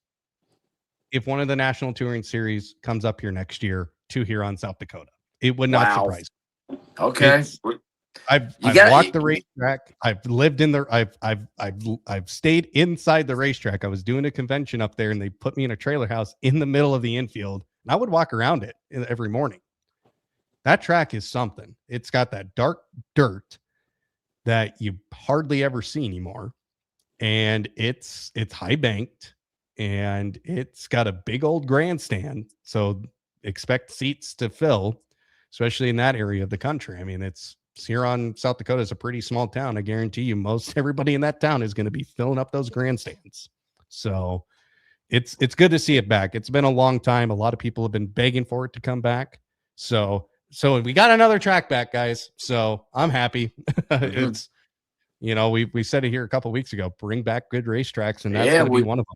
if one of the National Touring Series comes up here next year to Huron, South Dakota. It would not surprise me. Okay. I've walked the racetrack. I've lived in there. I've stayed inside the racetrack. I was doing a convention up there, and they put me in a trailer house in the middle of the infield, and I would walk around it every morning. That track is something. It's got that dark dirt that you hardly ever see anymore, and it's high banked, and it's got a big old grandstand. So expect seats to fill, especially in that area of the country. I mean, Huron, South Dakota is a pretty small town. I guarantee you most everybody in that town is going to be filling up those grandstands. So it's good to see it back. It's been a long time. A lot of people have been begging for it to come back. So we got another track back, guys. So I'm happy. It's, we said it here a couple of weeks ago, bring back good racetracks, and that's going to be one of them.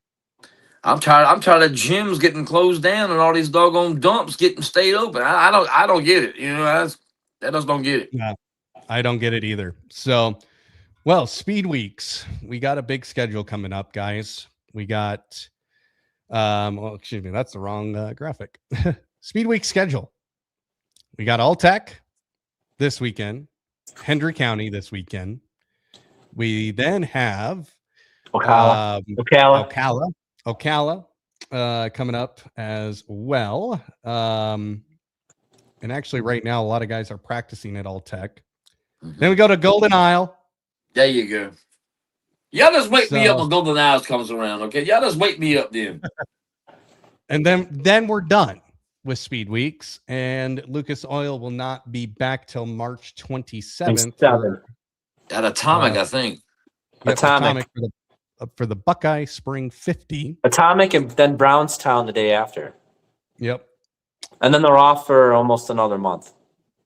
I'm tired of gyms getting closed down and all these doggone dumps getting stayed open. I don't get it. I just don't get it. Yeah, I don't get it either. So, well, Speedweeks, we got a big schedule coming up, guys. We got, excuse me, that's the wrong graphic. Speedweek schedule. We got Alltech this weekend, Hendry County this weekend. We then have Ocala coming up as well. And actually right now, a lot of guys are practicing at Alltech. Then we go to Golden Isle. There you go. Y'all just wake me up when Golden Isle comes around, okay? Y'all just wake me up then. And then we're done with Speedweeks, and Lucas Oil will not be back till March 27th. At Atomic, I think. Atomic for the Buckeye Spring 50. Atomic, and then Brownstown the day after. Yep. And then they're off for almost another month.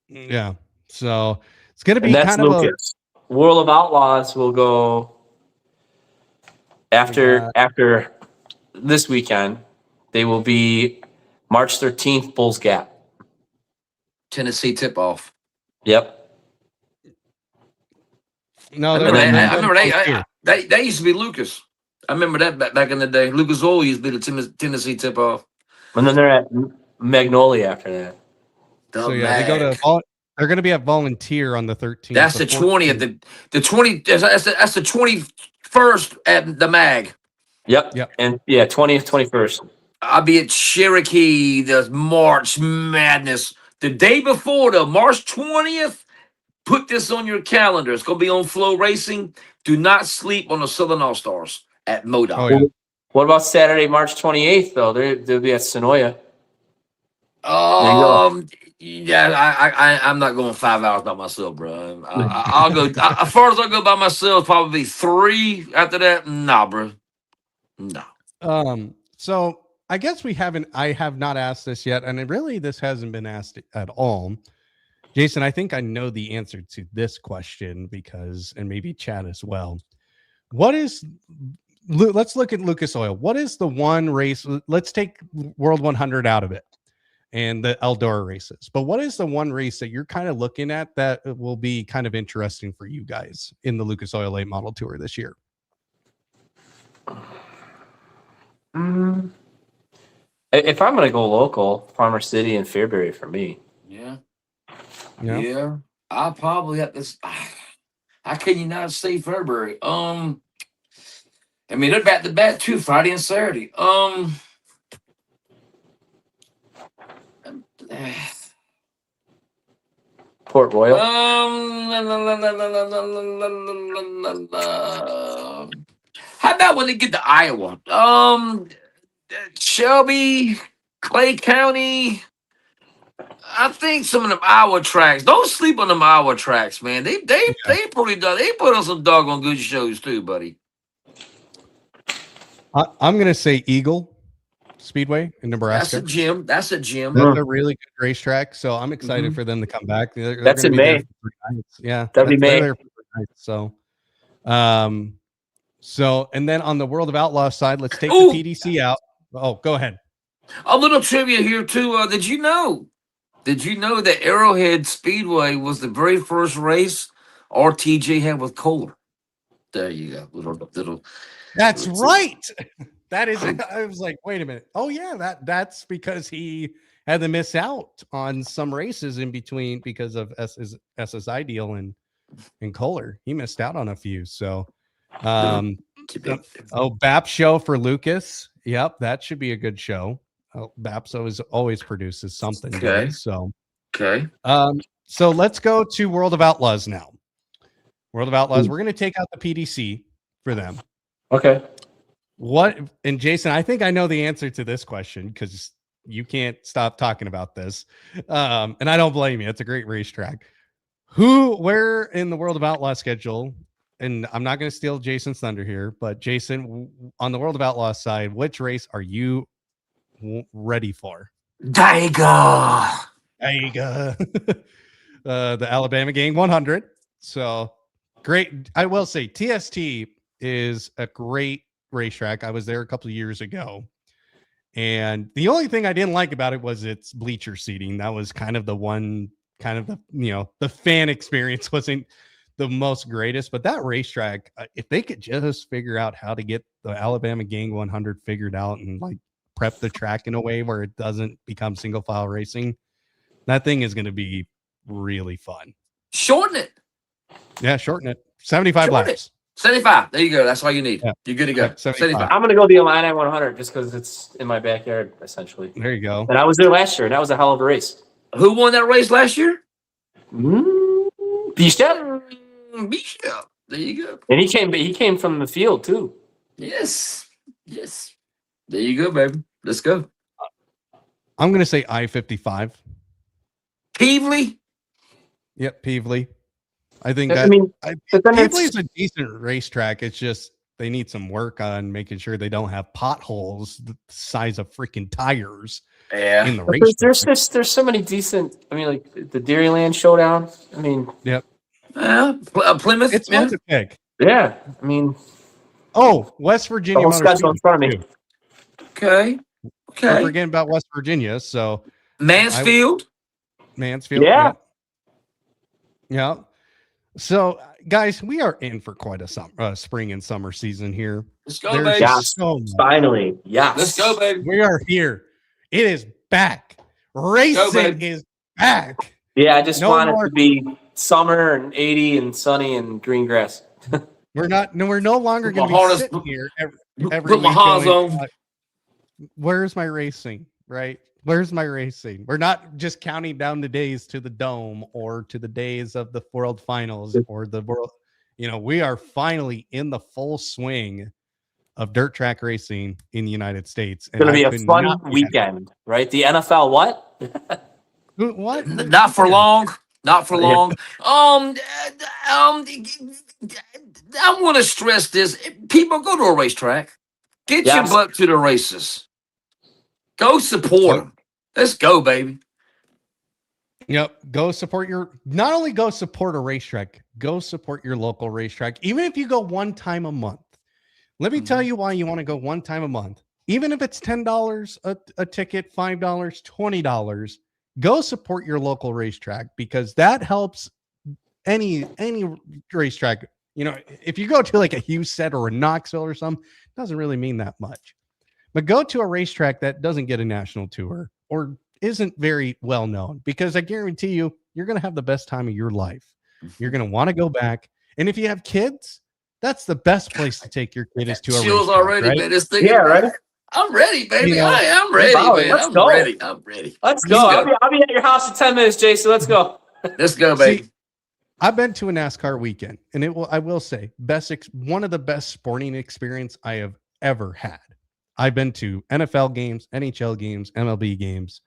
Yeah. So it's going to be kind of Lucas. World of Outlaws will go after this weekend. They will be March 13th, Bulls Gap. Tennessee tip-off. Yep. No, I remember they used to be Lucas. I remember that back in the day. Lucas Oil used to be the Tennessee tip-off. And then they're at Magnolia after that. They go to They're going to be at Volunteer on the 13th. That's the 20th. The 20. That's the 21st at the Mag. Yep. And 20th, 21st. I'll be at Cherokee. The March Madness the day before, the March 20th. Put this on your calendar. It's going to be on Flow Racing. Do not sleep on the Southern All Stars at MoDOT. Oh, yeah. What about Saturday, March 28th, though? They'll be at Sonoya. Yeah, I'm not going 5 hours by myself, bro. I'll go. As far as I go by myself, probably 3. After that, nah, bro. No. So I guess I have not asked this yet, and this hasn't been asked at all. Jason, I think I know the answer to this question and maybe Chad as well. Let's look at Lucas Oil. What is the one race? Let's take World 100 out of it and the Eldora races. But what is the one race that you're kind of looking at that will be kind of interesting for you guys in the Lucas Oil late model tour this year? If I'm going to go local, Farmer City and Fairbury for me. Yeah. I'll probably have this. How can you not say Fairbury? I mean, they're back to back too, Friday and Saturday. Port Royal. How about when they get to Iowa? Shelby, Clay County. I think some of them Iowa tracks. Don't sleep on them Iowa tracks, man. They pretty done. They put on some doggone good shows too, buddy. I'm gonna say Eagle Speedway in Nebraska. That's a gym. That's a really good racetrack. So I'm excited for them to come back. That's in May. Yeah, that'll be May. So, and then on the World of Outlaws side, let's take the PDC out. Oh, go ahead. A little trivia here too. Did you know that Arrowhead Speedway was the very first race RTJ had with Kohler? There you go. Little. That's right. That is. I was like, wait a minute. Oh yeah, that's because he had to miss out on some races in between because of SSI deal and Kohler. He missed out on a few. So, BAP show for Lucas. Yep, that should be a good show. BAPS always produces something. Okay. Good, so So let's go to World of Outlaws now. World of Outlaws. We're going to take out the PDC for them. Okay. And Jason, I think I know the answer to this question because you can't stop talking about this. And I don't blame you. It's a great racetrack. Where in the World of Outlaws schedule, and I'm not going to steal Jason's thunder here, but Jason, on the World of Outlaws side, which race are you ready for? Daiga. The Alabama Gang 100. So great. I will say TST is a great racetrack. I was there a couple of years ago, and the only thing I didn't like about it was its bleacher seating. That was kind of the fan experience wasn't the most greatest, but that racetrack, if they could just figure out how to get the Alabama Gang 100 figured out and like prep the track in a way where it doesn't become single file racing, that thing is going to be really fun. Shorten it. Yeah, shorten it. 75 laps. 75. There you go. That's all you need. Yeah. You're good to go. 75. I'm going to go the Illini 100 just because it's in my backyard, essentially. There you go. And I was there last year, and that was a hell of a race. Who won that race last year? Bishop. Bishop. There you go. And he came from the field too. Yes. There you go, baby. Let's go. I'm going to say I-55. Peevely? Yep, Peevely. I think Peevely's a decent racetrack. It's just they need some work on making sure they don't have potholes the size of freaking tires. Yeah. In the race. There's so many decent. I mean, like the Dairyland Showdown. I mean, yep. Plymouth. It's fun to pick. Yeah. I mean, West Virginia. Oh, schedule in front of me. Okay. I'm forgetting about West Virginia. So Mansfield. Yeah. Yeah. So, guys, we are in for quite a spring and summer season here. Let's go, baby. Yes. Finally. Yes. Let's go, baby. We are here. It is back. Racing is back. Yeah, I just No want more. it to be summer and 80 and sunny and green grass. We're no longer Put going my to be harness- sitting here every Put my week Haas going, on. where's my racing, right? Where's my racing? We're not just counting down the days to the dome or to the days of the world finals or the world. We are finally in the full swing of dirt track racing in the United States. It's going to be a could fun not be weekend, right? The NFL, what? happy. What? Not for Yeah. long. Not for Yeah. long. I want to stress this. People, go to a racetrack. Get your Yes. butt to the races. Go support them. Let's go, baby. Yep. Not only go support a racetrack, go support your local racetrack. Even if you go one time a month. Let me tell you why you want to go one time a month. Even if it's $10 a ticket, $5, $20, go support your local racetrack because that helps any racetrack. If you go to like a Houston or a Knoxville or something, it doesn't really mean that much. But go to a racetrack that doesn't get a national tour or isn't very well known, because I guarantee you're going to have the best time of your life. You're going to want to go back. And if you have kids, that's the best place to take your kid is to a Chills racetrack, already, right? man. This thing, Yeah, right. I'm ready, baby. I'm Hey, ready, Molly, man. let's I'm go. ready. I'm ready. Let's go. I'll be at your house in 10 minutes, Jason. Let's go. Let's go, baby. See, I've been to a NASCAR weekend, and I will say, one of the best sporting experience I have ever had. I've been to NFL games, NHL games, MLB games,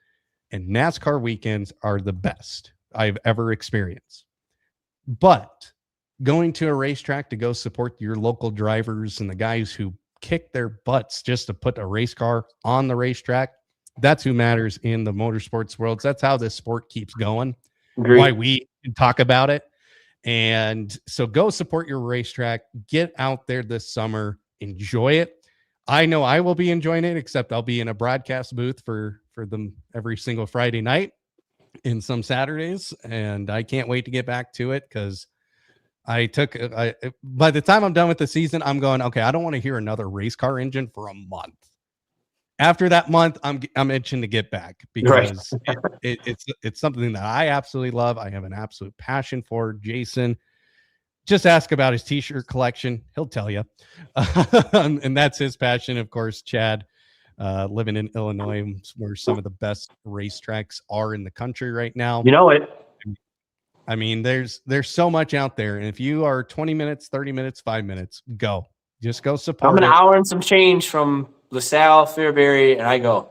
and NASCAR weekends are the best I've ever experienced. But going to a racetrack to go support your local drivers and the guys who kick their butts just to put a race car on the racetrack, that's who matters in the motorsports world. That's how this sport keeps going. Agreed. Why we talk about it. And so go support your racetrack, get out there this summer, enjoy it. I know I will be enjoying it, except I'll be in a broadcast booth for them every single Friday night and some Saturdays. And I can't wait to get back to it because by the time I'm done with the season, I'm going, okay, I don't want to hear another race car engine for a month. After that month, I'm itching to get back because it's something that I absolutely love. I have an absolute passion for. Jason, just ask about his t-shirt collection. He'll tell you. And that's his passion. Of course, Chad, living in Illinois, where some of the best racetracks are in the country right now. You know it. I mean, there's so much out there. And if you are 20 minutes, 30 minutes, 5 minutes, go. Just go support I'm an it. hour and some change from LaSalle, Fairbury, and I go.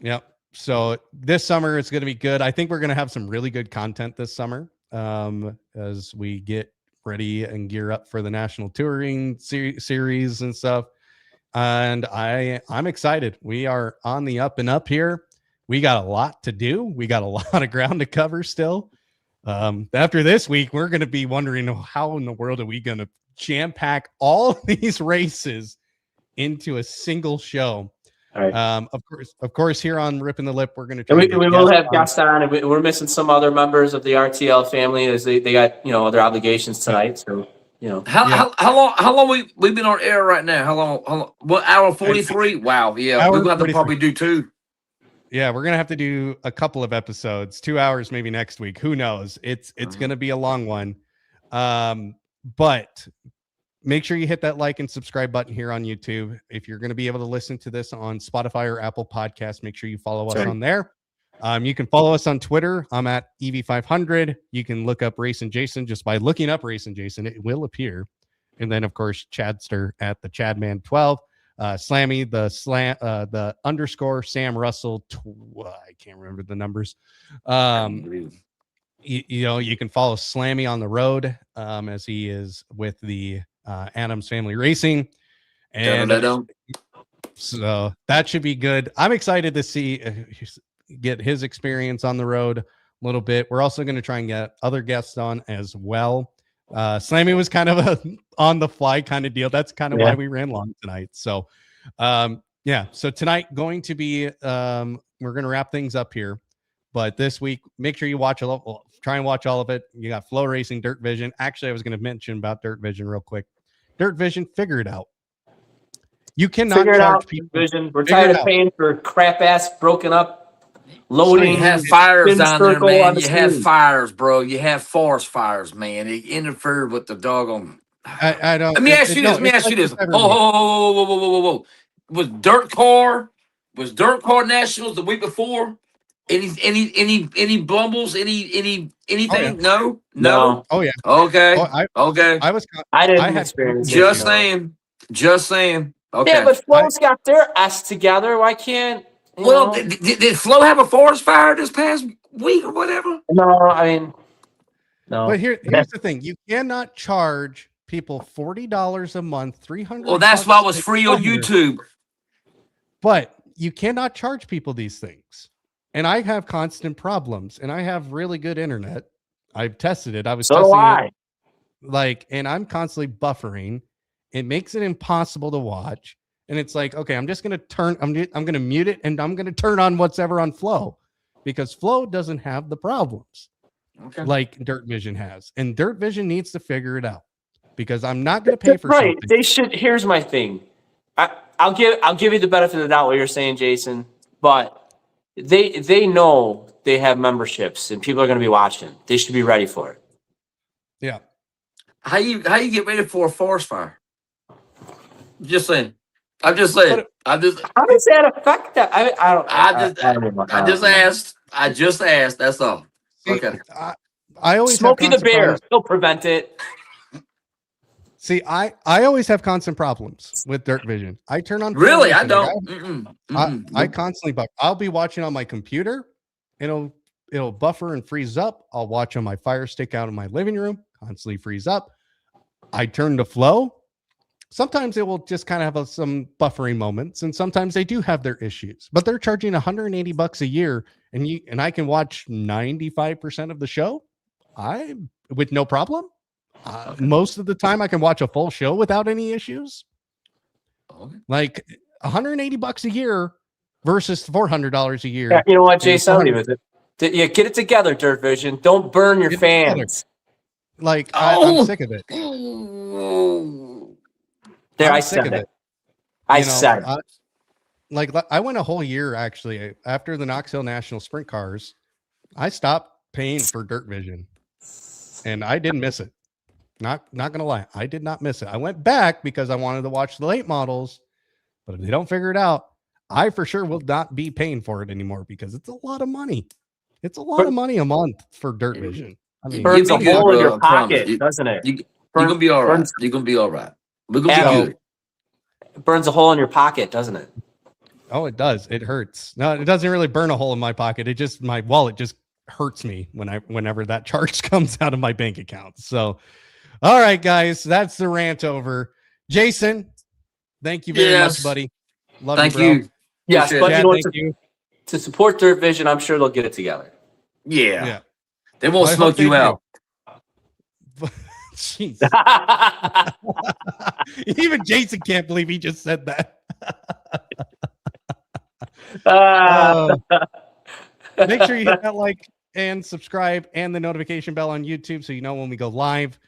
Yep. So this summer it's going to be good. I think we're going to have some really good content this summer as we get ready and gear up for the national touring series and stuff. And I'm excited. We are on the up and up here. We got a lot to do. We got a lot of ground to cover still. After this week, we're going to be wondering how in the world are we going to jam pack all these races into a single show. All right. Of course, here on Rippin the Lip, we're going to And try we will have guests on, and we're missing some other members of the RTL family as they got other obligations tonight. So How long we've been on air right now? How long? What, hour 43? Wow. Yeah, we're going to have to probably do two. Yeah, we're gonna have to do a couple of episodes, 2 hours maybe next week. Who knows? It's gonna be a long one. But make sure you hit that like and subscribe button here on YouTube. If you're gonna be able to listen to this on Spotify or Apple Podcasts, make sure you follow us on there. You can follow us on Twitter. I'm at EV500. You can look up Racin Jason just by looking up Racin Jason. It will appear. And then of course Chadster at the Chadman12. Slammy, the underscore Sam Russell. I can't remember the numbers. You can follow Slammy on the road as he is with the Adams Family Racing, and so that should be good. I'm excited to get his experience on the road a little bit. We're also going to try and get other guests on as well. Slammy was kind of a on the fly kind of deal. That's kind of why we ran long tonight. So, so tonight going to be, we're going to wrap things up here, but this week, make sure you try and watch all of it. You got Flow Racing, Dirt Vision. Actually, I was going to mention about Dirt Vision real quick. Dirt Vision, figure it out. You cannot figure it charge out, people. Vision. We're tired of paying for crap ass broken up loading. You have fires spin down there, circle on man. the You have screen. fires, bro. You have forest fires, man. It interfered with the doggone. I don't. Let me ask you this. No, Let me it's ask like you this. this every Whoa, week. whoa, whoa, whoa, whoa, whoa, whoa, whoa. Was Dirt Car Nationals the week before? Any blumbles? Anything? No? No, Oh yeah. Okay. Oh, Okay. I was. I I didn't had experience it. Just No. saying. Just saying. Yeah, Okay. but Flo's got their S together. Why can't you Well, know? did Flo have a forest fire this past week or whatever? No, I mean, no. But here's the thing: you cannot charge people $40 a month, Well, $300. that's why it was to free on cover. YouTube. But you cannot charge people these things. And I have constant problems, and I have really good internet. I've tested it. I was So do testing I. it, and I'm constantly buffering. It makes it impossible to watch. And it's like, okay, I'm just gonna I'm gonna mute it, and I'm gonna turn on what's ever on Flow, because Flow doesn't have the problems Okay. like Dirt Vision has, and Dirt Vision needs to figure it out, because I'm not gonna pay for Right. something. They should. Here's my thing. I'll give you the benefit of the doubt what you're saying, Jason, but they know they have memberships and people are going to be watching. They should be ready for it. Yeah. How you get ready for a forest fire? Just saying. I'm just saying. How does that affect that? I just asked. I just asked. That's all. Okay. I always Smokey have the constant Bear. problems. He'll prevent it. See, I always have constant problems with Dirt Vision. I turn on Really? I television, don't. I constantly buffer. I'll be watching on my computer. It'll buffer and freeze up. I'll watch on my Fire Stick out in my living room. Constantly freeze up. I turn to Flow. Sometimes it will just kind of have some buffering moments, and sometimes they do have their issues. But they're charging $180 a year, and I can watch 95% of the show. With no problem. Most of the time, I can watch a full show without any issues. Okay. Like $180 a year versus $400 a year. Yeah, you know what, Jason? I'll leave it. Yeah, get it together, Dirt Vision. Don't burn your fans. Like I'm sick of it. There, I'm I sick said of it. it. I said it. I went a whole year actually after the Knox Hill National Sprint Cars. I stopped paying for Dirt Vision, and I didn't miss it. Not gonna lie, I did not miss it. I went back because I wanted to watch the late models, but if they don't figure it out, I for sure will not be paying for it anymore, because it's a lot of money. It's a lot of money a month for Dirt Vision. I mean, Burns a You'll be hole good, in bro. your I promise. pocket, doesn't it? You're gonna be all right. You're gonna be all right. We're gonna be good. It burns a hole in your pocket, doesn't it? Oh, it does. It hurts. No, it doesn't really burn a hole in my pocket. It just, my wallet just hurts me whenever that charge comes out of my bank account. So, all right, guys, that's the rant over. Jason, thank you very much, buddy. Love Thank you, bro. you. Yes, Appreciate but it. you know Thank you. to support Dirt Vision, I'm sure they'll get it together. Yeah. They won't Well, I smoke hope they you out. Jeez. Even Jason can't believe he just said that. Make sure you hit that like and subscribe and the notification bell on YouTube so you know when we go live.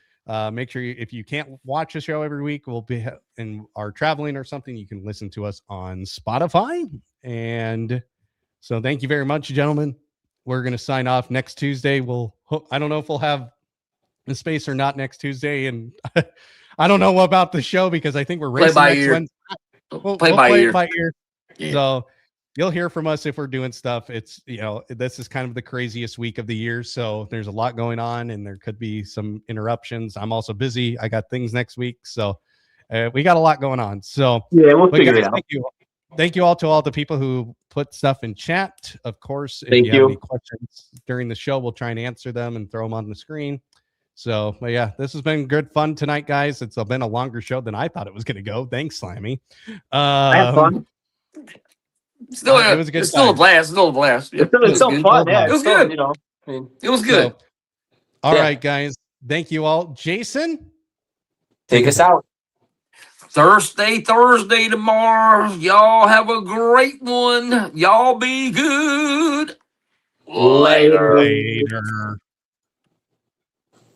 Make sure if you can't watch the show every week, we'll be and are traveling or something, you can listen to us on Spotify. And so thank you very much, gentlemen. We're going to sign off next Tuesday. I don't know if we'll have the space or not next Tuesday. And I don't know about the show because I think we're racing next Wednesday. We'll play by ear. Yeah. So you'll hear from us if we're doing stuff. It's, this is kind of the craziest week of the year. So there's a lot going on and there could be some interruptions. I'm also busy. I got things next week. So we got a lot going on. So yeah, we'll figure it out. Thank you all to all the people who put stuff in chat. Of course, if you have any questions during the show, we'll try and answer them and throw them on the screen. So, but yeah, this has been good fun tonight, guys. It's been a longer show than I thought it was going to go. Thanks, Slammy. I had fun. It was a good still a blast. Still a blast. Yeah, it's so fun. Yeah, it was good. It was good. All right, guys. Thank you all. Jason, take us out. Thursday tomorrow. Y'all have a great one. Y'all be good. Later.